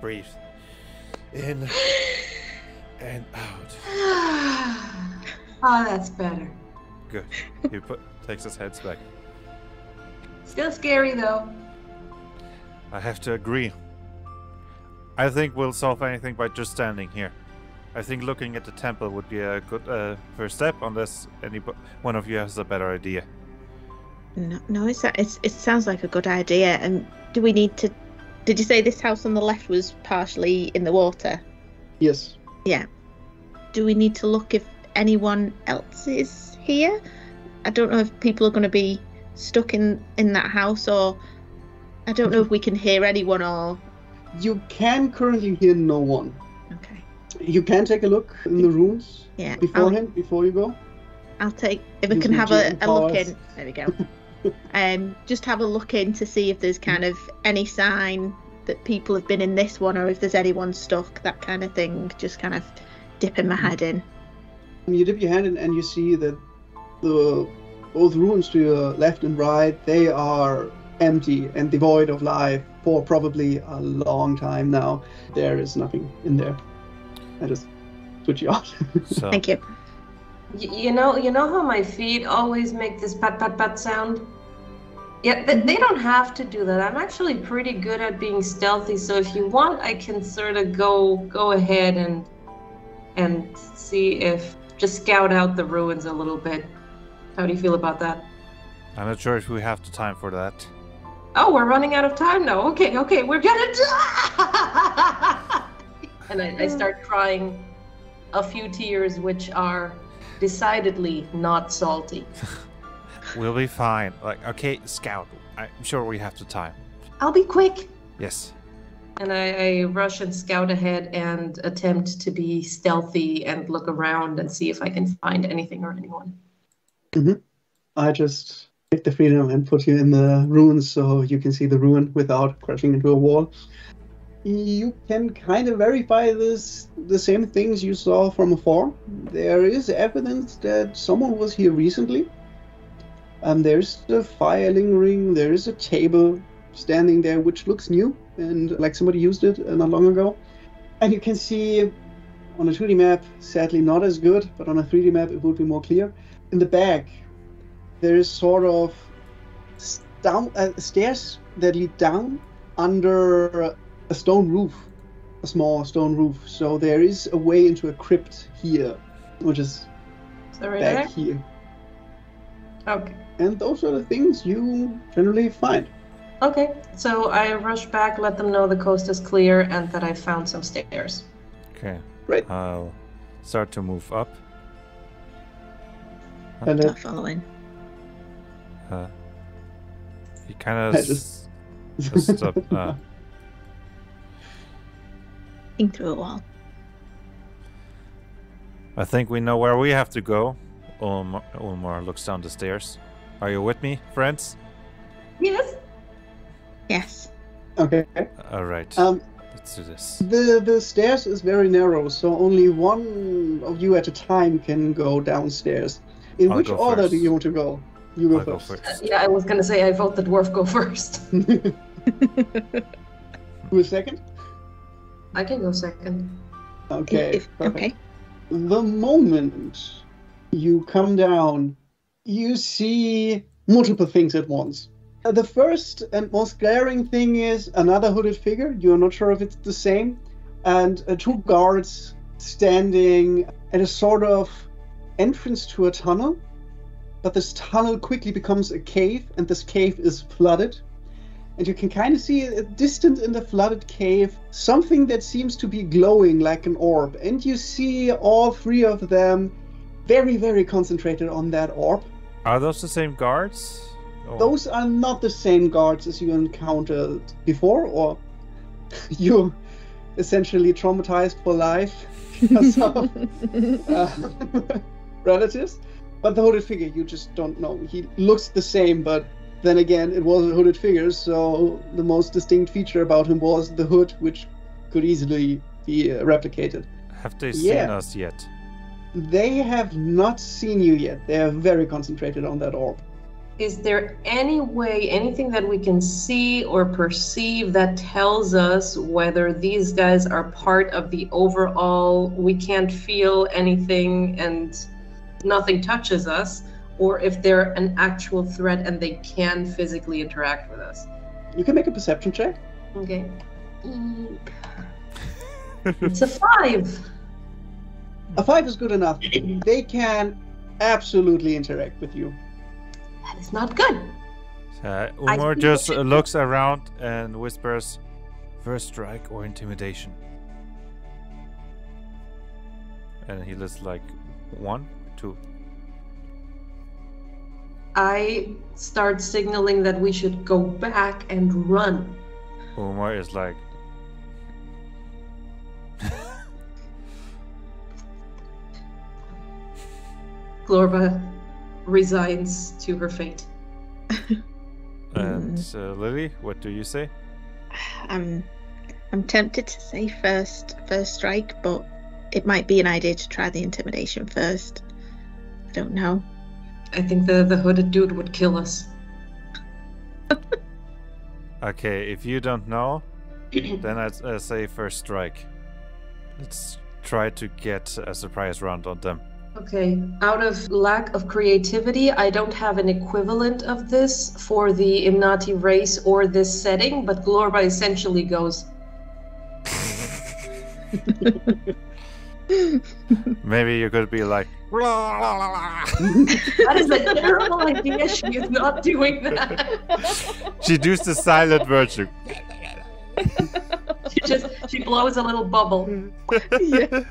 Breathe. In and out. Oh, that's better. Good. He takes his heads back. Still scary though. I have to agree. I think we'll solve anything by just standing here. I think looking at the temple would be a good first step, unless one of you has a better idea. No, it sounds like a good idea. And do we need to? Did you say this house on the left was partially in the water? Yes. Yeah. Do we need to look if anyone else is here? I don't know if people are going to be stuck in that house, or I don't know if we can hear anyone, or... You can currently hear no one. Okay. You can take a look in the rooms beforehand, before you go. I'll take... If I can have a look in... There we go. Just have a look in to see if there's kind of any sign that people have been in this one, or if there's anyone stuck, that kind of thing. Just kind of dipping my head in. You dip your hand in and you see that both rooms to your left and right, they are empty and devoid of life for probably a long time now. There is nothing in there. I just switch you out. So. Thank you. You know how my feet always make this pat pat pat sound? Yeah, they don't have to do that. I'm actually pretty good at being stealthy, so if you want, I can sort of go ahead and see if just scout out the ruins a little bit. How do you feel about that? I'm not sure if we have the time for that. Oh, we're running out of time now. Okay, we're gonna die! And I start crying a few tears, which are decidedly not salty. We'll be fine. Okay, scout. I'm sure we have the time. I'll be quick. Yes. And I rush and scout ahead and attempt to be stealthy and look around and see if I can find anything or anyone. Mm-hmm. I just take the freedom and put you in the ruins so you can see the ruin without crashing into a wall. You can kind of verify the same things you saw from afar. There is evidence that someone was here recently. There's a filing ring, there is a table standing there which looks new and like somebody used it not long ago. And you can see on a 2D map, sadly not as good, but on a 3D map it would be more clear. In the back, there is sort of stairs that lead down under a stone roof, a small stone roof. So there is a way into a crypt here, which is right back there? here. Okay. And those are the things you generally find. Okay, so I rush back, let them know the coast is clear and that I found some stairs. Okay. Right. I'll start to move up. And Start following. He kind of just up. In through a wall. I think we know where we have to go. Ulmar looks down the stairs. Are you with me, friends? Yes. Yes. Okay. All right. Let's do this. The stairs is very narrow, so only one of you at a time can go downstairs. In I'll which go order first. do you want to go? You go I'll first. go first. Yeah, I was gonna say I vote the dwarf go first. Who is second? I can go second. Okay. perfect. Okay. The moment you come down, you see multiple things at once. The first and most glaring thing is another hooded figure. You're not sure if it's the same. And two guards standing at a sort of entrance to a tunnel. But this tunnel quickly becomes a cave, and this cave is flooded. And you can kind of see distant in the flooded cave something that seems to be glowing like an orb. And you see all three of them very, very concentrated on that orb. Are those the same guards? Or... Those are not the same guards as you encountered before, or you essentially traumatized for life some relatives. But the hooded figure, you just don't know. He looks the same, but then again, it was a hooded figure, so the most distinct feature about him was the hood, which could easily be replicated. Have they seen us yet? They have not seen you yet. They are very concentrated on that orb. Is there any way, anything that we can see or perceive that tells us whether these guys are part of the overall, we can't feel anything and nothing touches us, or if they're an actual threat and they can physically interact with us? You can make a perception check. Okay. It's a 5. A 5 is good enough. They can absolutely interact with you. That is not good. Umar just looks around and whispers, "First strike or intimidation?" And he lists like 1, 2. I start signaling that we should go back and run. Umar is like, Glorba resigns to her fate. and Lily, what do you say? I'm tempted to say first strike, but it might be an idea to try the intimidation first. I don't know. I think the hooded dude would kill us. Okay, if you don't know, then I'd say first strike. Let's try to get a surprise round on them. Okay, out of lack of creativity, I don't have an equivalent of this for the Imnati race or this setting, but Glorba essentially goes... Maybe you could be like, That is a terrible idea, she is not doing that. she does the silent virtue. She blows a little bubble. Yeah.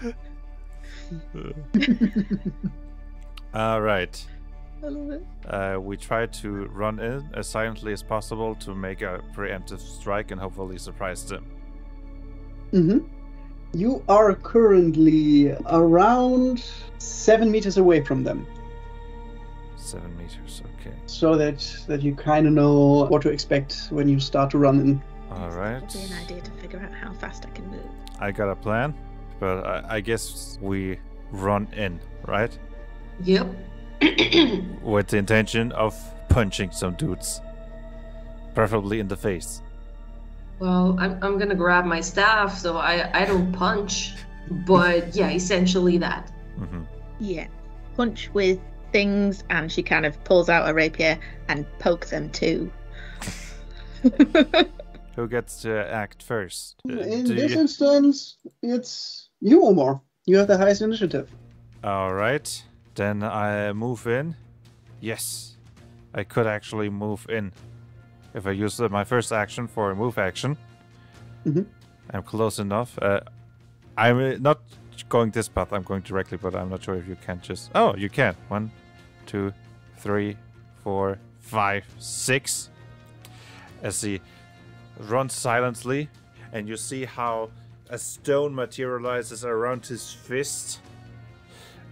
All right. I love it. We try to run in as silently as possible to make a preemptive strike and hopefully surprise them. Mm-hmm. You are currently around 7 meters away from them. 7 meters, okay. So that you kind of know what to expect when you start to run in. All right. It'll be an idea to figure out how fast I can move. I got a plan, but I guess we run in, right? Yep. With the intention of punching some dudes. Preferably in the face. Well, I'm gonna grab my staff, so I don't punch, but yeah, essentially that. Mm-hmm. Yeah. Punch with things, and she kind of pulls out a rapier and pokes them too. Who gets to act first? In this instance, it's you, Omar. You have the highest initiative. Alright, then I move in. Yes, I could actually move in. If I use my first action for a move action. Mm-hmm. I'm close enough. I'm not going this path, I'm going directly, but I'm not sure if you can just... Oh, you can. 1, 2, 3, 4, 5, 6. As he runs silently, and you see how a stone materializes around his fist,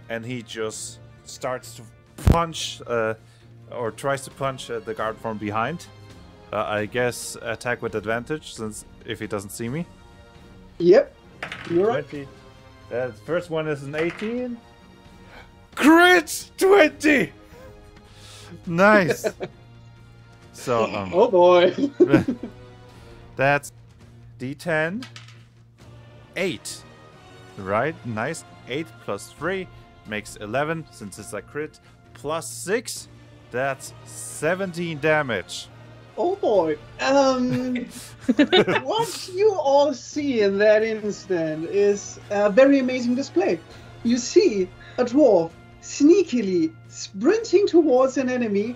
and he just starts to punch, or tries to punch the guard from behind. I guess attack with advantage, since if he doesn't see me. Yep, you're right. 20. The first one is an 18. Crit 20. Nice. So Oh boy. that's D10. 8. Right? Nice. 8 plus 3 makes 11, since it's a crit. Plus 6. That's 17 damage. Oh boy. What you all see in that instant is a very amazing display. You see a dwarf sneakily sprinting towards an enemy,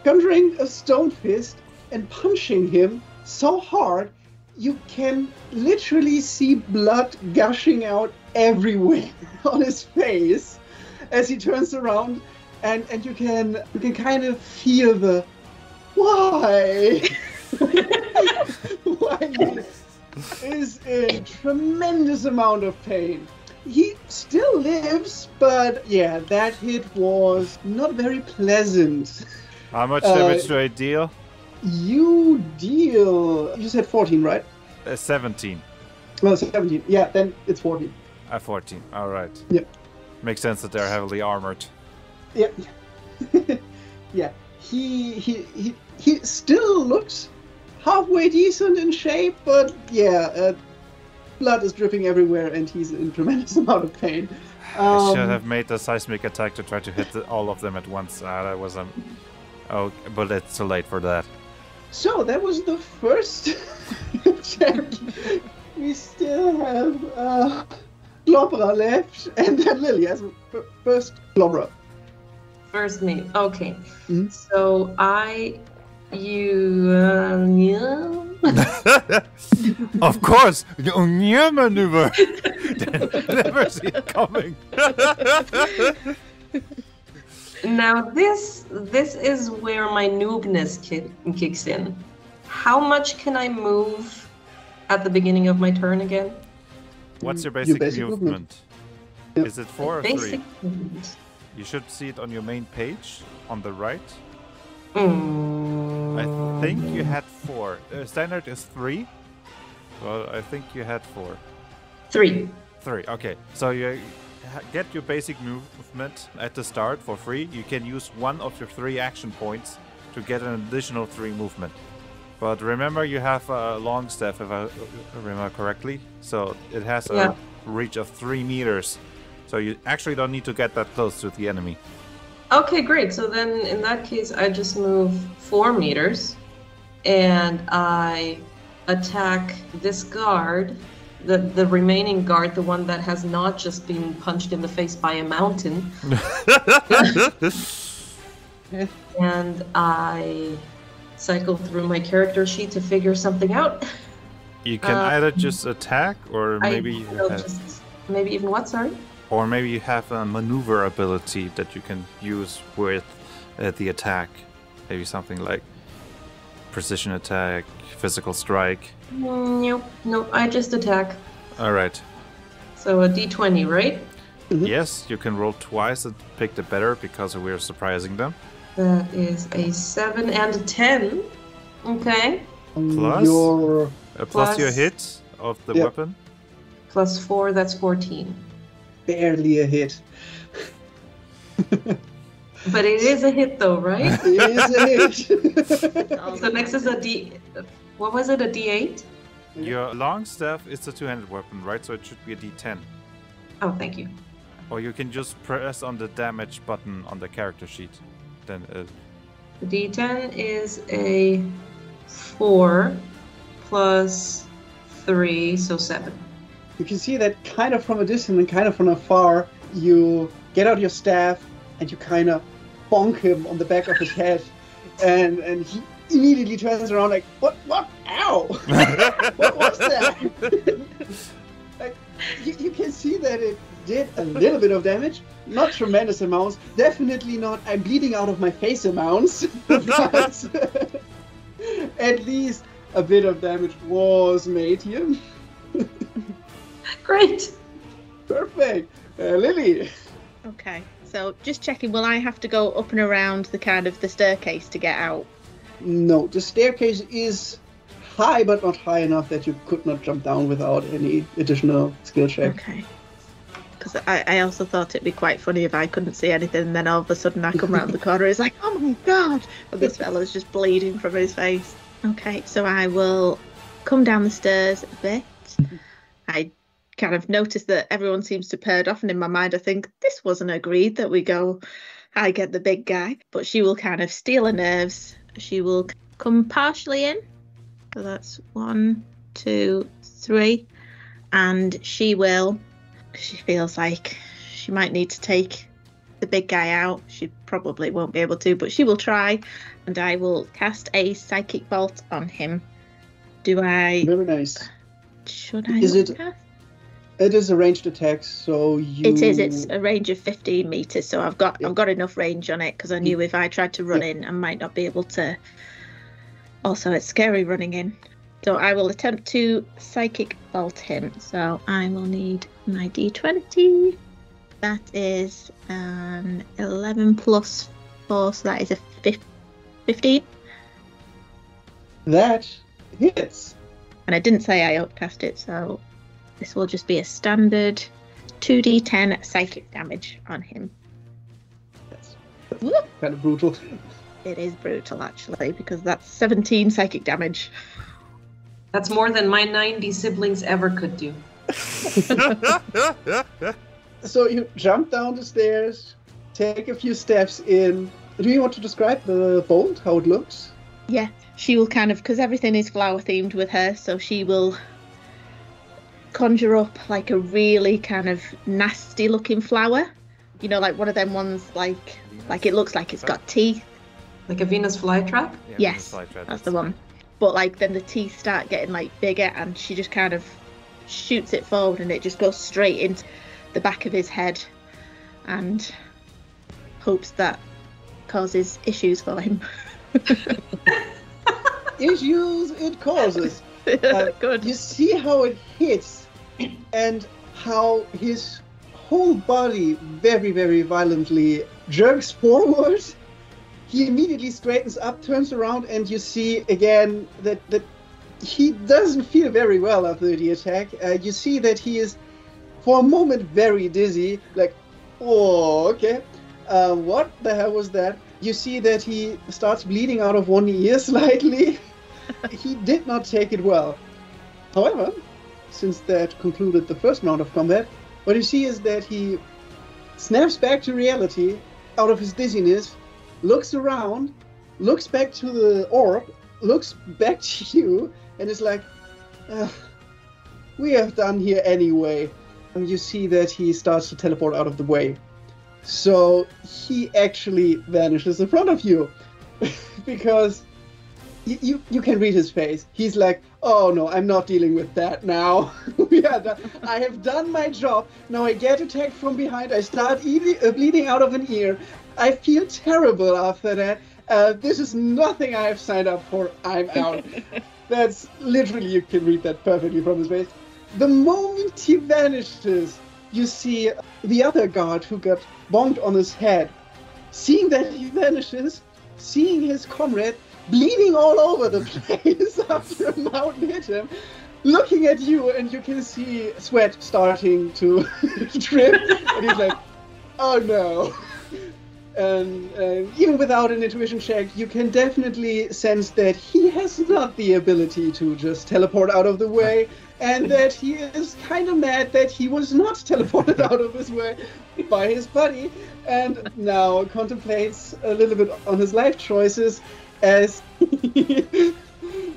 conjuring a stone fist and punching him so hard you can literally see blood gushing out everywhere on his face as he turns around, and you can kind of feel the why he is in tremendous amount of pain. He still lives, but yeah, that hit was not very pleasant. How much damage do I deal? You said 14, right? 17. Well, 17. Yeah, then it's 14. 14. Alright. Yep. Makes sense that they're heavily armored. Yeah. Yeah. he still looks halfway decent in shape, but yeah, blood is dripping everywhere, and he's in tremendous amount of pain. I should have made the seismic attack to try to hit all of them at once. That was oh, but it's too late for that. So that was the first check. We still have Globra left, and then Lily as first Globra. First me. Okay. Mhm. So Of course, the Onion maneuver. Never see it coming. Now this is where my noobness kicks in. How much can I move at the beginning of my turn again? What's your basic, basic movement? Yep. Is it 4 or Basic 3? movement. You should see it on your main page on the right. I Mm, think you had 4. Standard is 3. Well, I think you had 4. 3. 3. Okay, so you get your basic movement at the start for free. You can use one of your 3 action points to get an additional 3 movement. But remember, you have a long staff, if I remember correctly. So it has a reach of 3 meters. So you actually don't need to get that close to the enemy. Okay, great. So then in that case, I just move 4 meters and I attack this guard, the remaining guard, the one that has not just been punched in the face by a mountain. And I cycle through my character sheet to figure something out. You can either just attack, or maybe maybe even what? Sorry. Or maybe you have a maneuver ability that you can use with the attack. Maybe something like precision attack, physical strike. Nope. I just attack. All right. So a d20, right? Mm-hmm. Yes, you can roll twice and pick the better because we're surprising them. That is a 7 and a 10. Okay. Plus? Your Plus your Plus- hit of the Yep. weapon. Plus 4, that's 14. barely a hit. But it is a hit though, right? It is a hit. So next is a D... What was it, a D8? Your long staff is a two-handed weapon, right? So it should be a D10. Oh, thank you. Or you can just press on the damage button on the character sheet. Then The D10 is a 4 plus 3, so 7. You can see that kind of from a distance and kind of from afar. You get out your staff and you kind of bonk him on the back of his head, and he immediately turns around like, what, ow! What was that? Like, you can see that it did a little bit of damage, not tremendous amounts, definitely not I'm bleeding out of my face amounts, but at least a bit of damage was made here. Great! Perfect. Lily. Okay, so just checking, will I have to go up and around the kind of the staircase to get out? No, the staircase is high, but not high enough that you could not jump down without any additional skill check. Okay. Because I also thought it'd be quite funny if I couldn't see anything, and then all of a sudden I come round the corner, it's like, oh my god! But this fella's just bleeding from his face. Okay, so I will come down the stairs a bit. I kind of notice that everyone seems to paired off, and in my mind I think this wasn't agreed that we go, I get the big guy. But she will kind of steal her nerves. She will come partially in. So that's 1, 2, 3. And she feels like she might need to take the big guy out. She probably won't be able to, but she will try. And I will cast a psychic bolt on him. Do I... Very nice. Should I? Is it- cast? It is a ranged attack, so you... It is. It's a range of 15 meters, so I've got enough range on it because I knew if I tried to run in, I might not be able to. Also, it's scary running in. So I will attempt to psychic bolt him. So I will need my d20. That is an 11 plus 4, so that is a 15. That hits. And I didn't say I upcast it, so this will just be a standard 2d10 psychic damage on him. That's Whoop. kind of brutal. It is brutal, actually, because that's 17 psychic damage. That's more than my 90 siblings ever could do. So you jump down the stairs, take a few steps in. Do you want to describe the bolt, how it looks? Yeah, she will kind of, because everything is flower themed with her, so she will conjure up like a really kind of nasty looking flower. You know, like one of them ones like it looks like it's got teeth. Like a Venus flytrap? Yes, that's the one. But like then the teeth start getting like bigger, and she just kind of shoots it forward, and it just goes straight into the back of his head, and hopes that causes issues for him. Issues it causes. Good. You see how it hits, and how his whole body very, very violently jerks forward. He immediately straightens up, turns around, and you see again that he doesn't feel very well after the attack. You see that he is, for a moment, very dizzy. Like, oh, okay. What the hell was that? You see that he starts bleeding out of one ear slightly. He did not take it well. However, since that concluded the first round of combat, what you see is that he snaps back to reality out of his dizziness, looks around, looks back to the orb, looks back to you, and is like, we have done here anyway. And you see that he starts to teleport out of the way. So he actually vanishes in front of you. Because you can read his face. He's like, oh no, I'm not dealing with that now. I have done my job. Now I get attacked from behind. I start bleeding out of an ear. I feel terrible after that. This is nothing I have signed up for. I'm out. That's literally, you can read that perfectly from his face. The moment he vanishes, you see the other guard who got bonked on his head. Seeing that he vanishes, seeing his comrade bleeding all over the place after a mountain hit him, looking at you, and you can see sweat starting to drip, and he's like, oh no. And even without an intuition check, you can definitely sense that he has not the ability to just teleport out of the way, and that he is kind of mad that he was not teleported out of his way by his buddy, and now contemplates a little bit on his life choices as he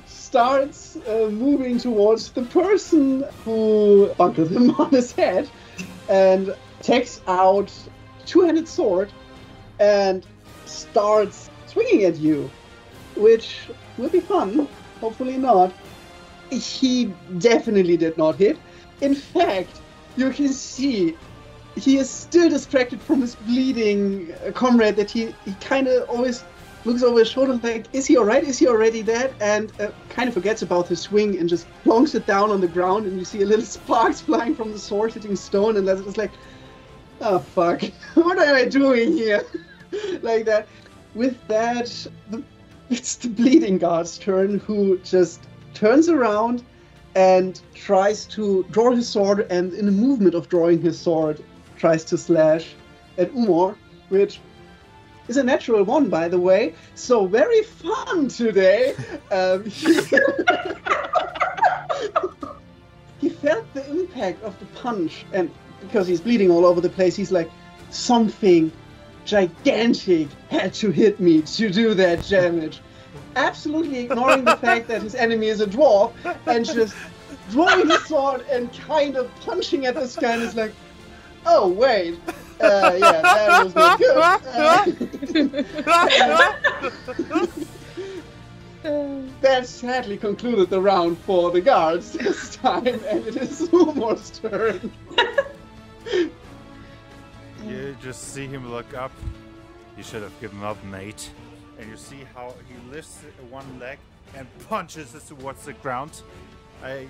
starts moving towards the person who bunkered him on his head, and takes out a two-handed sword and starts swinging at you, which will be fun. Hopefully not. He definitely did not hit. In fact, you can see he is still distracted from his bleeding comrade, that he kind of always looks over his shoulder like, is he alright? Is he already dead? And kind of forgets about his swing and just plonks it down on the ground, and you see a little sparks flying from the sword hitting stone, and that's just like, oh fuck, what am I doing here? Like that. With that, it's the bleeding guard's turn, who just turns around and tries to draw his sword, and in the movement of drawing his sword, tries to slash at Umor, which is a natural one, by the way. So very fun today. He felt the impact of the punch, and because he's bleeding all over the place, he's like, something gigantic had to hit me to do that damage. Absolutely ignoring the fact that his enemy is a dwarf, and just drawing his sword and kind of punching at this guy, and is like, oh wait, yeah, that was not good. That sadly concluded the round for the guards this time, and it is Umor's turn. You just see him look up. You should have given up, mate. And you see how he lifts one leg and punches it towards the ground. I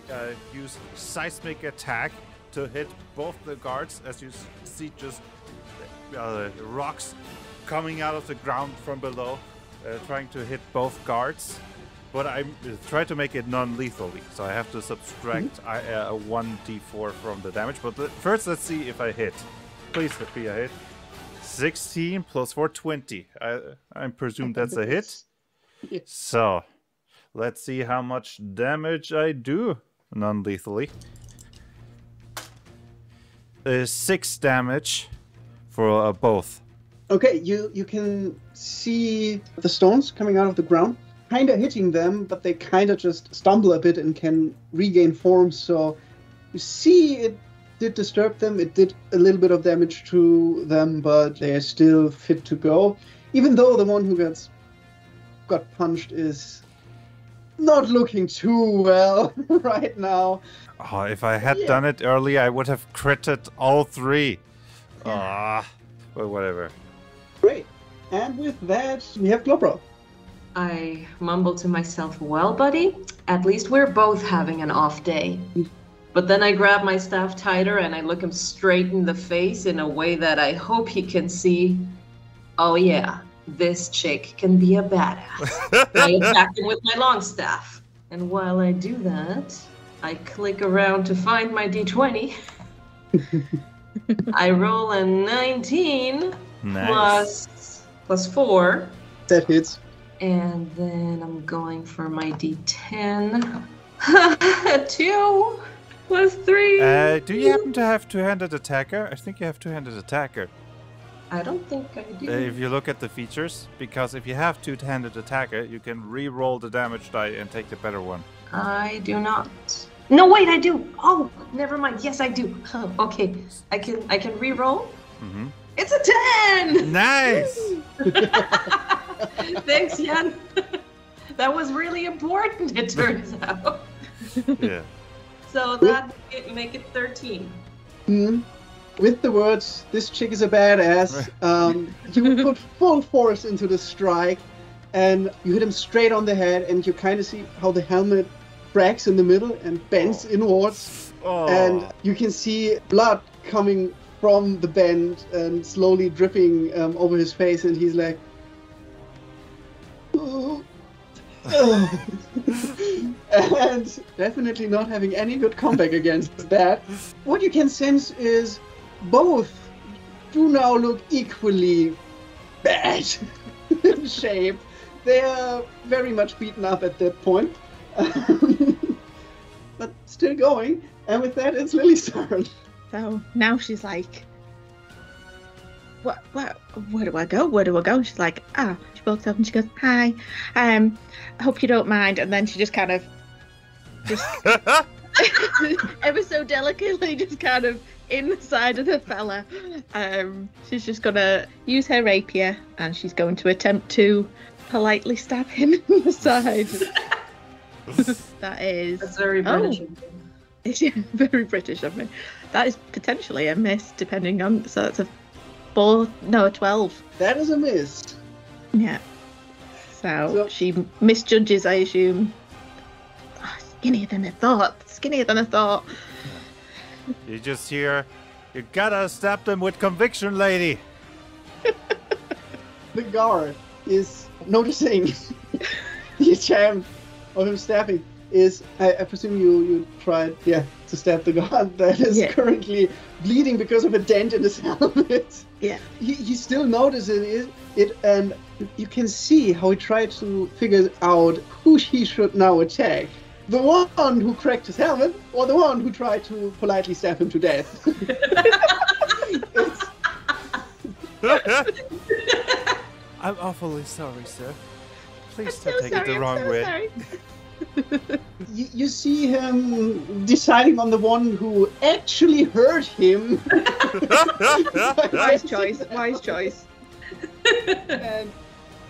use seismic attack to hit both the guards, as you see just rocks coming out of the ground from below, trying to hit both guards. But I try to make it non-lethally, so I have to subtract a 1d4 from the damage. But first, let's see if I hit. Please be a hit. 16 plus 4, 20. I presume that's a hit. Yeah. So, let's see how much damage I do non-lethally. 6 damage for both. Okay, you can see the stones coming out of the ground, kind of hitting them, but they kind of just stumble a bit and can regain form. So you see it did disturb them. It did a little bit of damage to them, but they are still fit to go. Even though the one who got punched is not looking too well right now. Oh, if I had done it early, I would have critted all 3. But whatever. Great. And with that, we have Globro. I mumble to myself, well, buddy, at least we're both having an off day. But then I grab my staff tighter and I look him straight in the face in a way that I hope he can see. Oh yeah, this chick can be a badass. I attack him with my long staff. And while I do that, I click around to find my d20. I roll a 19 plus 4. That hits. And then I'm going for my d10. 2 plus 3. Do you happen to have two-handed attacker? I think you have two-handed attacker. I don't think I do. If you look at the features, because if you have two-handed attacker, you can re-roll the damage die and take the better one. I do not. No, wait, I do. Oh, never mind. Yes, I do. Oh, okay, I can re-roll. Mm-hmm. It's a 10. Nice. Thanks, Jan. That was really important. It turns out. Yeah. So that make it 13. Mm-hmm. With the words, "This chick is a badass," you put full force into the strike, and you hit him straight on the head, and you kind of see how the helmet cracks in the middle and bends inwards, and you can see blood coming from the bend and slowly dripping over his face, and he's like, "Oh." And definitely not having any good comeback against that. What you can sense is both do now look equally bad in shape. They are very much beaten up at that point, but still going. And with that, it's Lily's turn. So now she's like, where do I go? Where do I go? And she's like, she walks up and she goes, hi, I hope you don't mind. And then she just kind of, ever so delicately, just kind of in the side of the fella. She's just gonna use her rapier and she's going to attempt to politely stab him in the side. That's very British. Yeah, very British of me. That is potentially a miss, depending on. So it's a 12. That is a miss. Yeah. So she misjudges, I assume. Skinnier than I thought. You just hear, you gotta stab them with conviction, lady. The guard is noticing the attempt of him stabbing. I presume you tried, to stab the guard that is currently bleeding because of a dent in his helmet. Yeah. He still notices it, and you can see how he tried to figure out who he should now attack. The one who cracked his helmet, or the one who tried to politely stab him to death. I'm awfully sorry, sir. Please I'm don't so take it the wrong way. Sorry. You see him deciding on the one who actually hurt him. Wise choice. And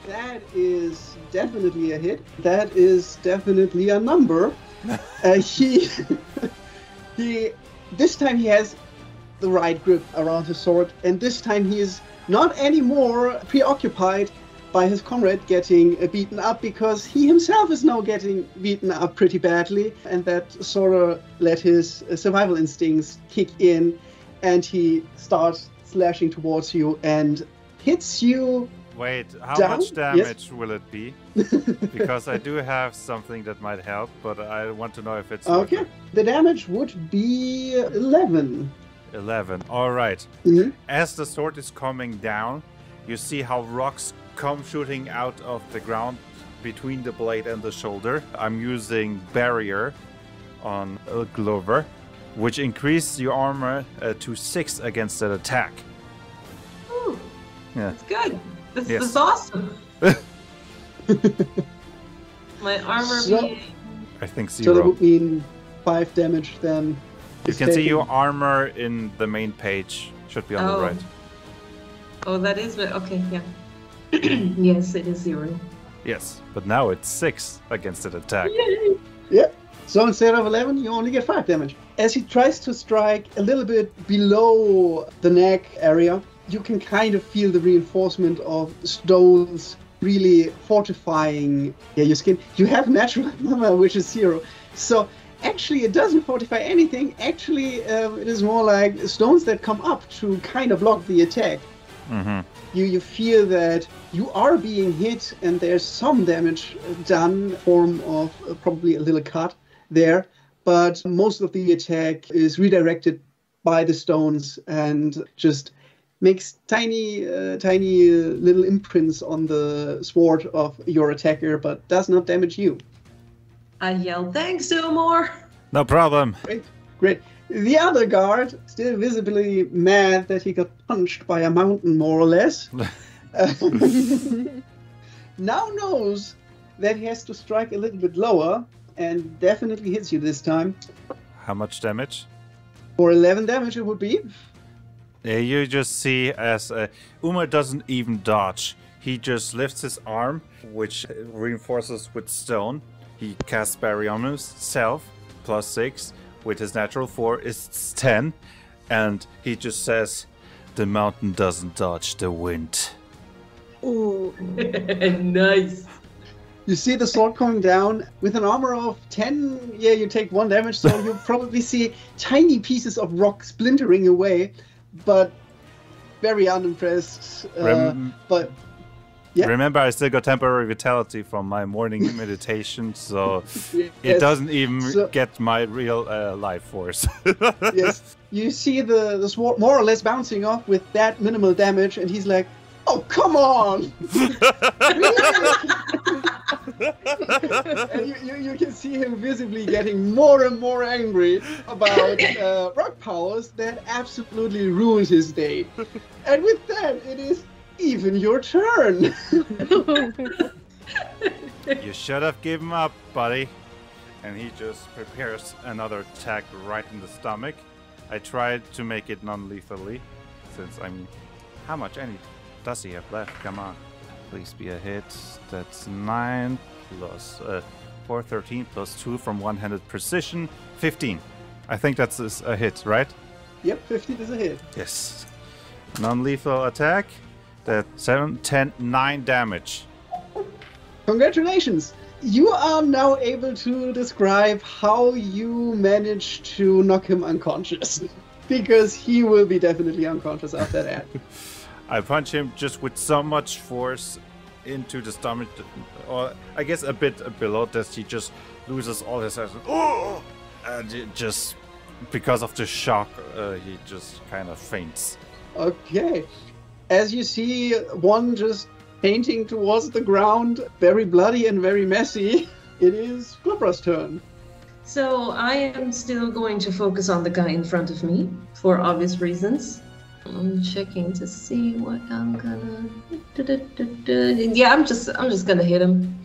that is definitely a hit. That is definitely a number. He this time he has the right grip around his sword, and this time he is not anymore preoccupied by his comrade getting beaten up, because he himself is now getting beaten up pretty badly, and that sort of let his survival instincts kick in, and he starts slashing towards you and hits you. Wait, how down? much damage will it be? Because I do have something that might help, but I want to know if it's okay. The damage would be 11. 11. All right. Mhm. As the sword is coming down, you see how rocks come shooting out of the ground between the blade and the shoulder. I'm using barrier on Glover, which increases your armor to 6 against that attack. Ooh, Yeah. that's good. This Yes. is awesome. My armor So- being... I think So that 0. would mean 5 damage then. You is can see taken. your armor in the main page. Should be on the Oh. right. Oh, that is... Okay, yeah. Yes, it is 0. Yes, but now it's 6 against that attack. Yeah. So instead of 11, you only get 5 damage. As he tries to strike a little bit below the neck area, you can kind of feel the reinforcement of stones really fortifying your skin. You have natural armor, which is 0. So actually, it doesn't fortify anything. Actually, it is more like stones that come up to kind of block the attack. Mm-hmm. You feel that you are being hit and there's some damage done, form of probably a little cut there, but most of the attack is redirected by the stones and just makes tiny little imprints on the sword of your attacker, but does not damage you. I yell, thanks, Zumor! No problem. Great. The other guard, still visibly mad that he got punched by a mountain, more or less, now knows that he has to strike a little bit lower and definitely hits you this time. How much damage? For 11 damage it would be. You just see as Umar doesn't even dodge. He just lifts his arm, which reinforces with stone. He casts barrier on himself, plus 6. With his natural 4 is 10. And he just says, the mountain doesn't dodge the wind. Ooh. Nice. You see the sword coming down with an armor of 10. Yeah, you take 1 damage, so you probably see tiny pieces of rock splintering away, but very unimpressed. But yeah. Remember, I still got temporary vitality from my morning meditation, so it Yes. doesn't even So- get my real life force. Yes, you see the sword more or less bouncing off with that minimal damage, and he's like, "Oh, come on!" And you can see him visibly getting more and more angry about rock powers that absolutely ruined his day. And with that, it is even your turn. You should have given up, buddy. And he just prepares another attack right in the stomach. I tried to make it non-lethally, since, I mean, how much does he have left? Come on. Please be a hit. That's 9 plus 4, 13 plus 2 from one-handed precision, 15. I think that's a hit, right? Yep, 15 is a hit. Yes. Non-lethal attack. That's 7, 10, 9 damage. Congratulations! You are now able to describe how you managed to knock him unconscious. Because he will be definitely unconscious after that. I punch him just with so much force into the stomach, or I guess a bit below that he just loses all his essence. Oh! And it just because of the shock, he just kind of faints. Okay. As you see one just painting towards the ground, very bloody and very messy, it is Globra's turn. So I am still going to focus on the guy in front of me for obvious reasons. I'm checking to see what I'm gonna. Yeah, I'm just gonna hit him.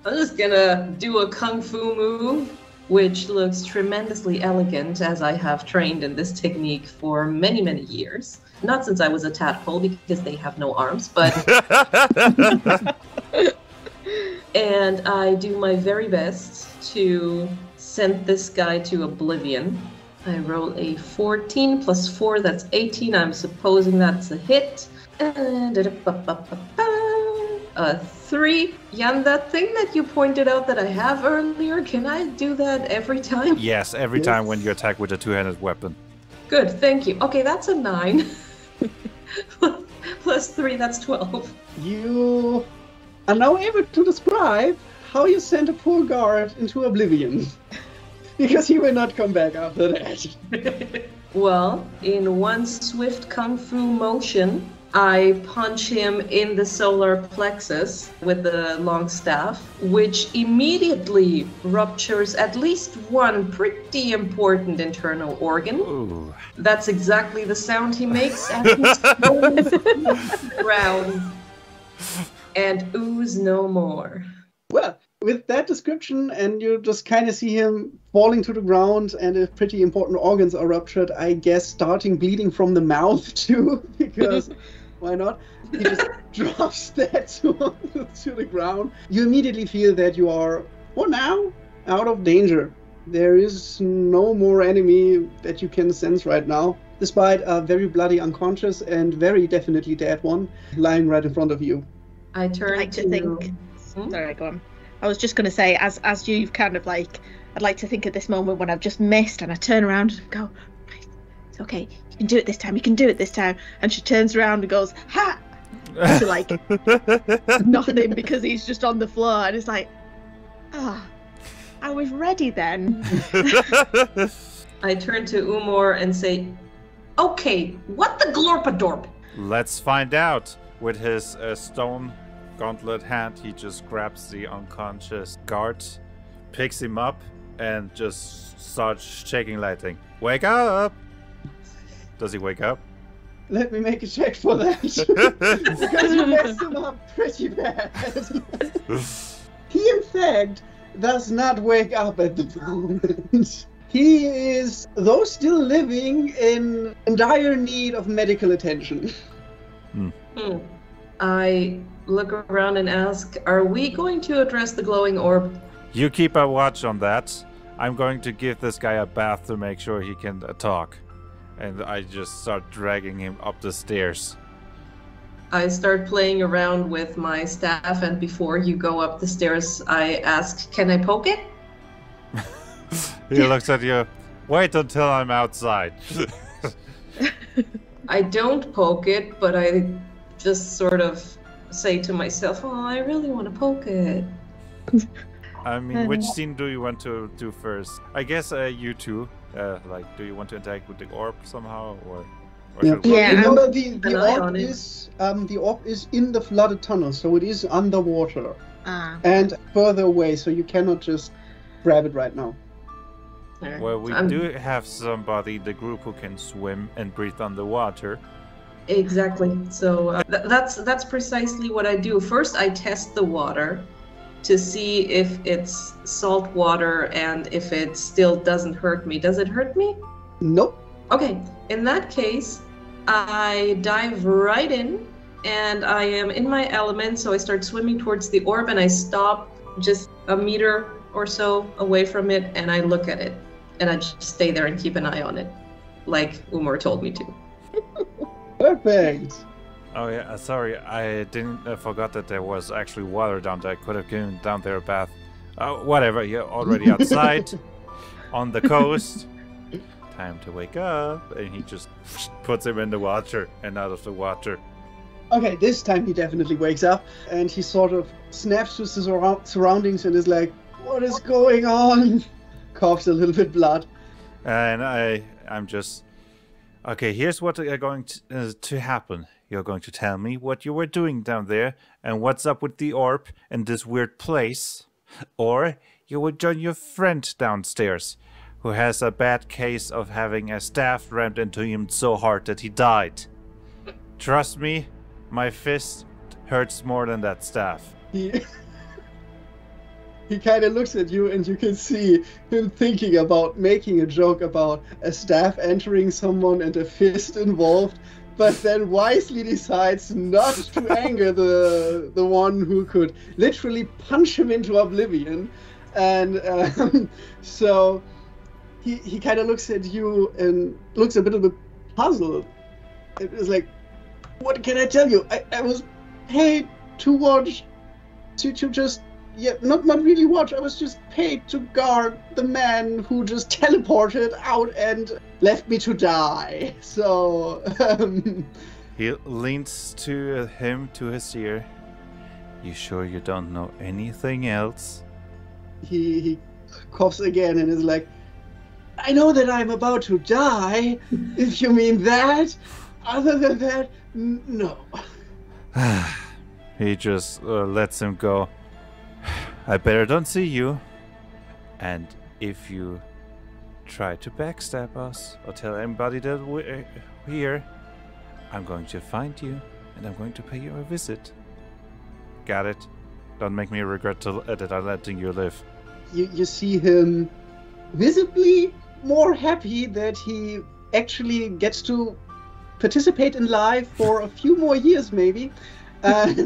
I'm just gonna do a kung fu move, which looks tremendously elegant, as I have trained in this technique for many, many years. Not since I was a tadpole, because they have no arms, but. And I do my very best to send this guy to oblivion. I roll a 14 plus 4, that's 18. I'm supposing that's a hit. And a 3. Jan, that thing that you pointed out that I have earlier, can I do that every time? Yes, every time when you attack with a two-handed weapon. Good, thank you. Okay, that's a 9. Plus 3, that's 12. You are now able to describe how you sent a poor guard into oblivion. because he will not come back after that. Well, in one swift kung fu motion, I punch him in the solar plexus with the long staff, which immediately ruptures at least one pretty important internal organ. Ooh. That's exactly the sound he makes as he falls to the ground and ooze no more. Well, with that description, and you just kind of see him falling to the ground, and if pretty important organs are ruptured, I guess starting bleeding from the mouth too, because why not? He just drops that to the ground. You immediately feel that you are, for now, out of danger. There is no more enemy that you can sense right now, despite a very bloody unconscious and very definitely dead one lying right in front of you. I turn I'd like to think. Sorry, go on. I was just going to say, as you've kind of like, I'd like to think at this moment when I've just missed, and I turn around and go, right, it's okay, you can do it this time, you can do it this time. And she turns around and goes, ha! To like nothing, because he's just on the floor, and it's like, I was ready then. I turn to Umor and say, okay, what the glorpadorp? Let's find out. With his stone gauntlet hand, he just grabs the unconscious guard, picks him up, and just starts shaking lightning. Wake up! Does he wake up? Let me make a check for that. Because you messed him up pretty bad. He, in fact, does not wake up at the moment. He is, though still living, in dire need of medical attention. I look around and ask, are we going to address the glowing orb? You keep a watch on that. I'm going to give this guy a bath to make sure he can talk. And I just start dragging him up the stairs. I start playing around with my staff, and before you go up the stairs, I ask, can I poke it? He looks at you. Wait until I'm outside. I don't poke it, but I just sort of say to myself, oh, I really want to poke it. I mean, which scene do you want to do first? I guess you two. Like, do you want to interact with the orb somehow, or Yeah. Yeah. Remember, An eye on the orb is in the flooded tunnel, so it is underwater and further away, so you cannot just grab it right now. Well, we do have somebody in the group who can swim and breathe underwater. Exactly. So that's precisely what I do. First, I test the water to see if it's salt water and if it still doesn't hurt me. Does it hurt me? Nope. Okay. In that case, I dive right in and I am in my element. So I start swimming towards the orb and I stop just a meter or so away from it and I look at it and I just stay there and keep an eye on it, like Umar told me to. Perfect. Oh yeah, sorry, I didn't forgot that there was actually water down there. I could have given down there a bath. Whatever, you're already outside, on the coast. Time to wake up, and he just puts him in the water and out of the water. Okay, this time he definitely wakes up, and he sort of snaps to his surroundings and is like, what is going on? Coughs a little bit blood. And I'm just... Okay, here's what is going to happen. You're going to tell me what you were doing down there and what's up with the orb and this weird place. Or you will join your friend downstairs, who has a bad case of having a staff rammed into him so hard that he died. Trust me, my fist hurts more than that staff. He kind of looks at you and you can see him thinking about making a joke about a staff entering someone and a fist involved, but then wisely decides not to anger the one who could literally punch him into oblivion. And so he kind of looks at you and looks a bit puzzled. It was like, what can I tell you? I was paid to watch, to just... Yeah, not really watch. I was just paid to guard the man who just teleported out and left me to die. So, He leans to his ear. You sure you don't know anything else? he coughs again and is like, I know that I'm about to die, if you mean that. Other than that, no. He just lets him go. I better don't see you. And if you try to backstab us or tell anybody that we're here, I'm going to find you and I'm going to pay you a visit. Got it? Don't make me regret that I'm letting you live. You see him visibly more happy that he actually gets to participate in life for a few more years maybe, and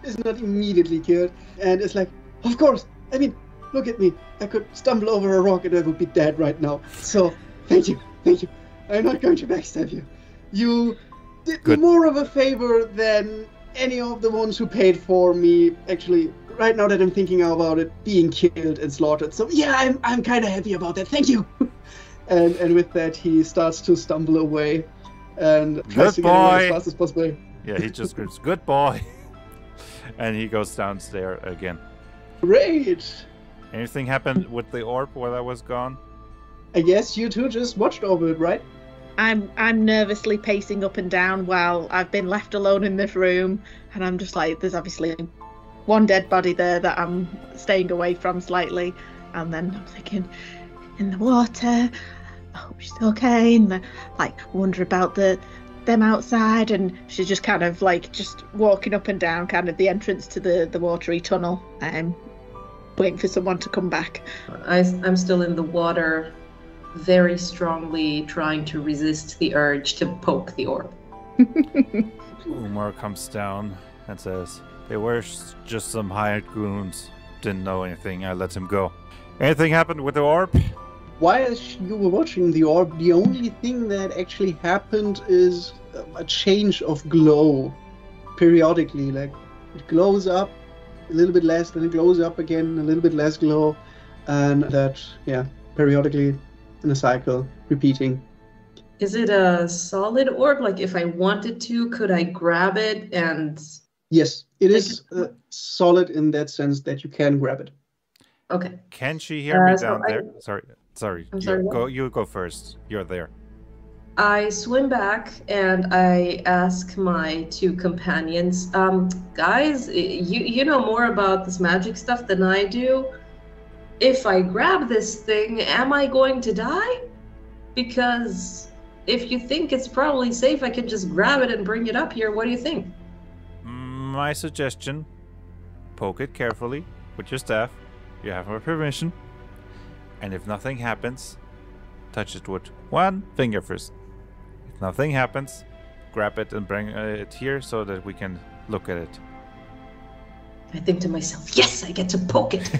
is not immediately killed. And it's like, of course, I mean, look at me. I could stumble over a rock and I would be dead right now. So, thank you. I'm not going to backstab you. You did me more of a favor than any of the ones who paid for me, actually, right now that I'm thinking about it, being killed and slaughtered. So, yeah, I'm kind of happy about that. Thank you. And with that, he starts to stumble away and tries to get away as fast as possible. Yeah, he just screams, "Good boy!" And he goes downstairs again. Great! Anything happened with the orb while I was gone? I guess you two just watched over it, right? I'm nervously pacing up and down while I've been left alone in this room, and I'm just like, there's obviously one dead body there that I'm staying away from slightly, and then I'm thinking, in the water, I hope she's okay, and wonder about them outside, and she's just kind of just walking up and down kind of the entrance to the watery tunnel, waiting for someone to come back. I'm still in the water, very strongly trying to resist the urge to poke the orb. Umar comes down and says, "They were just some hired goons. Didn't know anything. I let him go. Anything happened with the orb?" While you were watching the orb, the only thing that actually happened is a change of glow periodically. Like, it glows up a little bit less, then it glows up again, a little bit less glow, and that, periodically in a cycle, repeating. Is it a solid orb? Like, if I wanted to, could I grab it and... Yes, it is solid in that sense that you can grab it. Okay. Can she hear me down there? Sorry. I'm sorry, You go first. You're there. I swim back and I ask my two companions, guys, you know more about this magic stuff than I do. If I grab this thing, am I going to die? Because if you think it's probably safe, I can just grab it and bring it up here. What do you think? My suggestion, poke it carefully with your staff. You have my permission. And if nothing happens, touch it with one finger first. If nothing happens, grab it and bring it here so that we can look at it. I think to myself, yes, I get to poke it.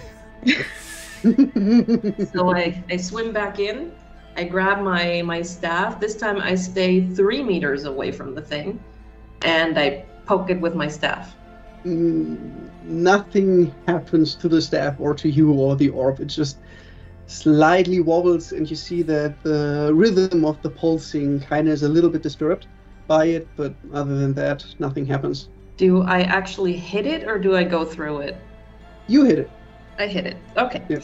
So I swim back in. I grab my staff. This time I stay 3 meters away from the thing. And I poke it with my staff. Nothing happens to the staff or to you or the orb. It just slightly wobbles, and you see that the rhythm of the pulsing kind of is a little bit disturbed by it, but other than that, nothing happens. Do I actually hit it or do I go through it? You hit it. I hit it. Okay. Yeah.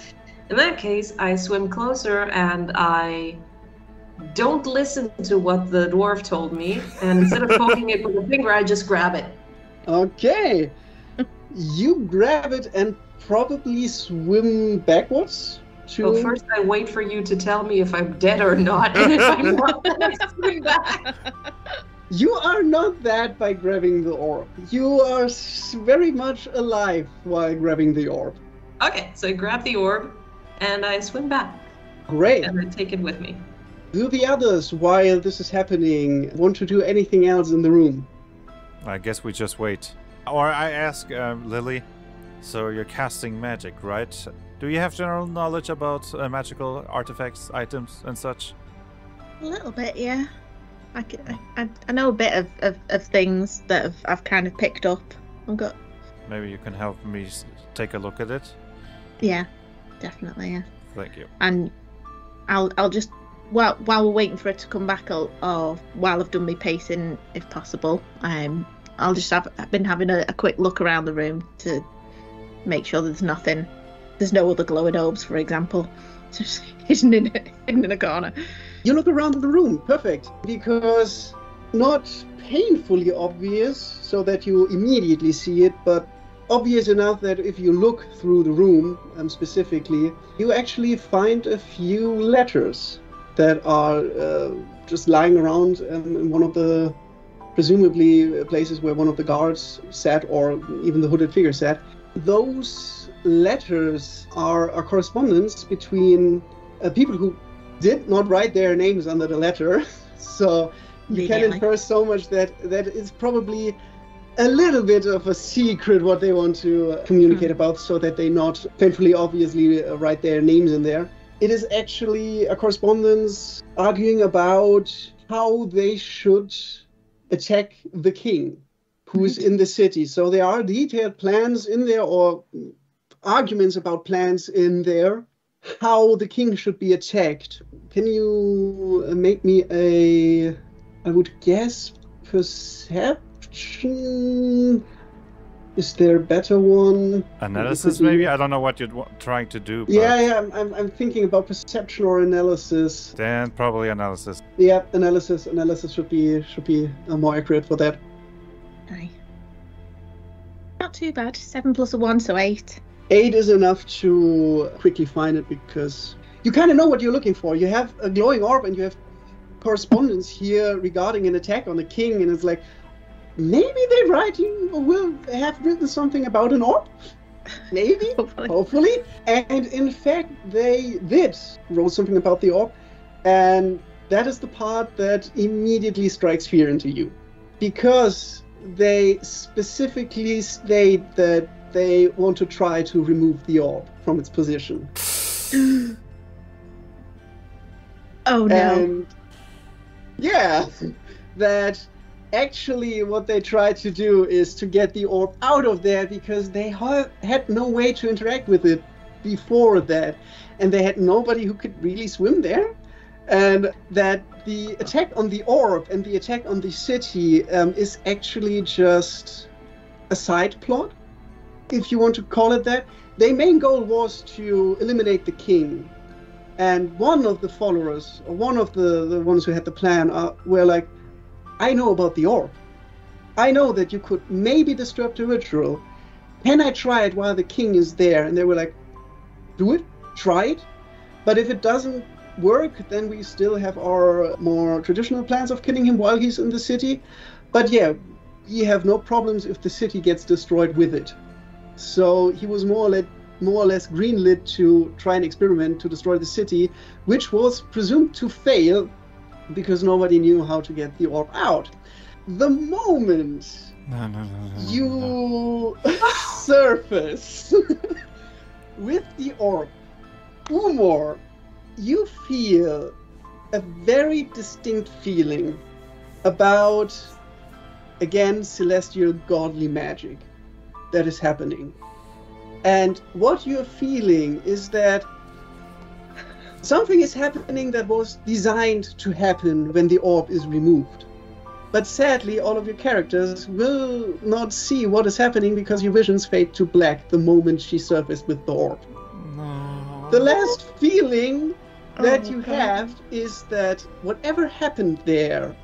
In that case, I swim closer and I don't listen to what the dwarf told me, and instead of poking it with a finger, I just grab it. Okay. You grab it and probably swim backwards. So first I wait for you to tell me if I'm dead or not, and if I'm not, then I swim back. You are not that by grabbing the orb. You are very much alive while grabbing the orb. Okay, so I grab the orb and I swim back. Great. And I take it with me. Do the others, while this is happening, want to do anything else in the room? I guess we just wait. Or I ask Lily, so you're casting magic, right? Do you have general knowledge about magical artifacts, items, and such? A little bit, yeah. I know a bit of things that I've kind of picked up. Maybe you can help me take a look at it? Yeah, definitely, yeah. Thank you. And I'll just, while we're waiting for it to come back, or while I've done my pacing, if possible, I'll just I've been having a quick look around the room to make sure there's no other glowing orbs, for example. Just hidden in a corner. You look around the room, perfect, because not painfully obvious so that you immediately see it, but obvious enough that if you look through the room specifically, you actually find a few letters that are just lying around in one of the presumably places where one of the guards sat or even the hooded figure sat. Those letters are a correspondence between people who did not write their names under the letter. So you can infer so much that it's probably a little bit of a secret what they want to communicate about, so that they not painfully obviously write their names in there. It is actually a correspondence arguing about how they should attack the king who's in the city. So there are detailed plans in there, or arguments about plans in there, how the king should be attacked. Can you make me a, I would guess, perception? Is there a better one? Analysis, maybe? I don't know what you're trying to do. But... Yeah, I'm thinking about perception or analysis. Then probably analysis. Yeah, analysis. Analysis should be more accurate for that. Aye. Not too bad. 7 plus a 1, so 8. 8 is enough to quickly find it, because you kind of know what you're looking for. You have a glowing orb and you have correspondence here regarding an attack on the king, and it's like, maybe they will have written something about an orb. Maybe, hopefully. And in fact, they did wrote something about the orb, and that is the part that immediately strikes fear into you, because they specifically state that they want to try to remove the orb from its position. Oh no. And yeah, that actually what they tried to do is to get the orb out of there, because they had no way to interact with it before that, and they had nobody who could really swim there, and that the attack on the orb and the attack on the city is actually just a side plot, if you want to call it that. Their main goal was to eliminate the king, and one of the followers, or one of the ones who had the plan, were like, I know about the orb. I know that you could maybe disrupt the ritual. Can I try it while the king is there? And they were like, do it, try it. But if it doesn't work, then we still have our more traditional plans of killing him while he's in the city. But yeah, we have no problems if the city gets destroyed with it. So he was more or less greenlit to try an experiment to destroy the city, which was presumed to fail, because nobody knew how to get the orb out. The moment you surface with the orb, Umor, you feel a very distinct feeling about, again, celestial godly magic that is happening. And what you're feeling is that something is happening that was designed to happen when the orb is removed. But sadly, all of your characters will not see what is happening, because your visions fade to black the moment she surfaced with the orb. No. The last feeling that you have is that whatever happened there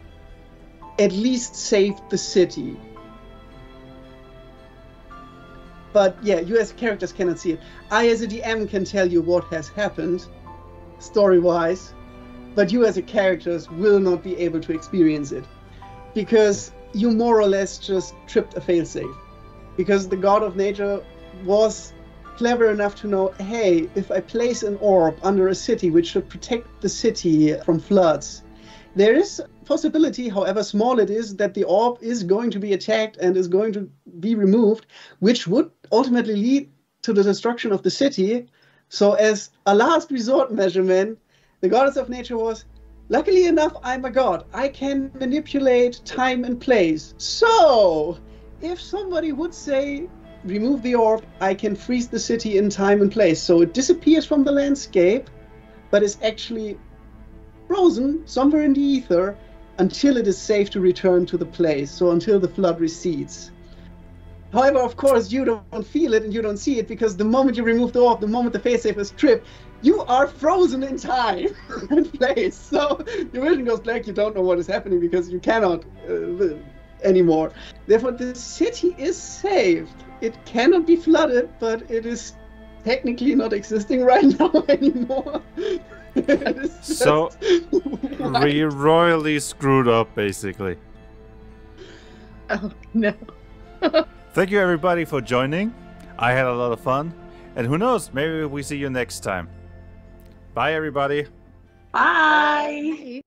at least saved the city. But yeah, you as characters cannot see it. I as a DM can tell you what has happened, story-wise, but you as a characters will not be able to experience it, because you more or less just tripped a failsafe. Because the god of nature was clever enough to know, hey, if I place an orb under a city which should protect the city from floods, there is a possibility, however small it is, that the orb is going to be attacked and is going to be removed, which would ultimately lead to the destruction of the city. So as a last resort measurement, the goddess of nature was, luckily enough, I'm a god. I can manipulate time and place. So if somebody would say, remove the orb, I can freeze the city in time and place. So it disappears from the landscape, but is actually frozen somewhere in the ether until it is safe to return to the place. So until the flood recedes. However, of course, you don't feel it and you don't see it because the moment you remove the orb, the moment the failsafe is tripped, you are frozen in time and place. So your vision goes black. You don't know what is happening because you cannot anymore. Therefore, the city is saved. It cannot be flooded, but it is technically not existing right now anymore. So we royally screwed up, basically. Oh no. Thank you everybody for joining. I had a lot of fun. And who knows, maybe we see you next time. Bye everybody. Bye.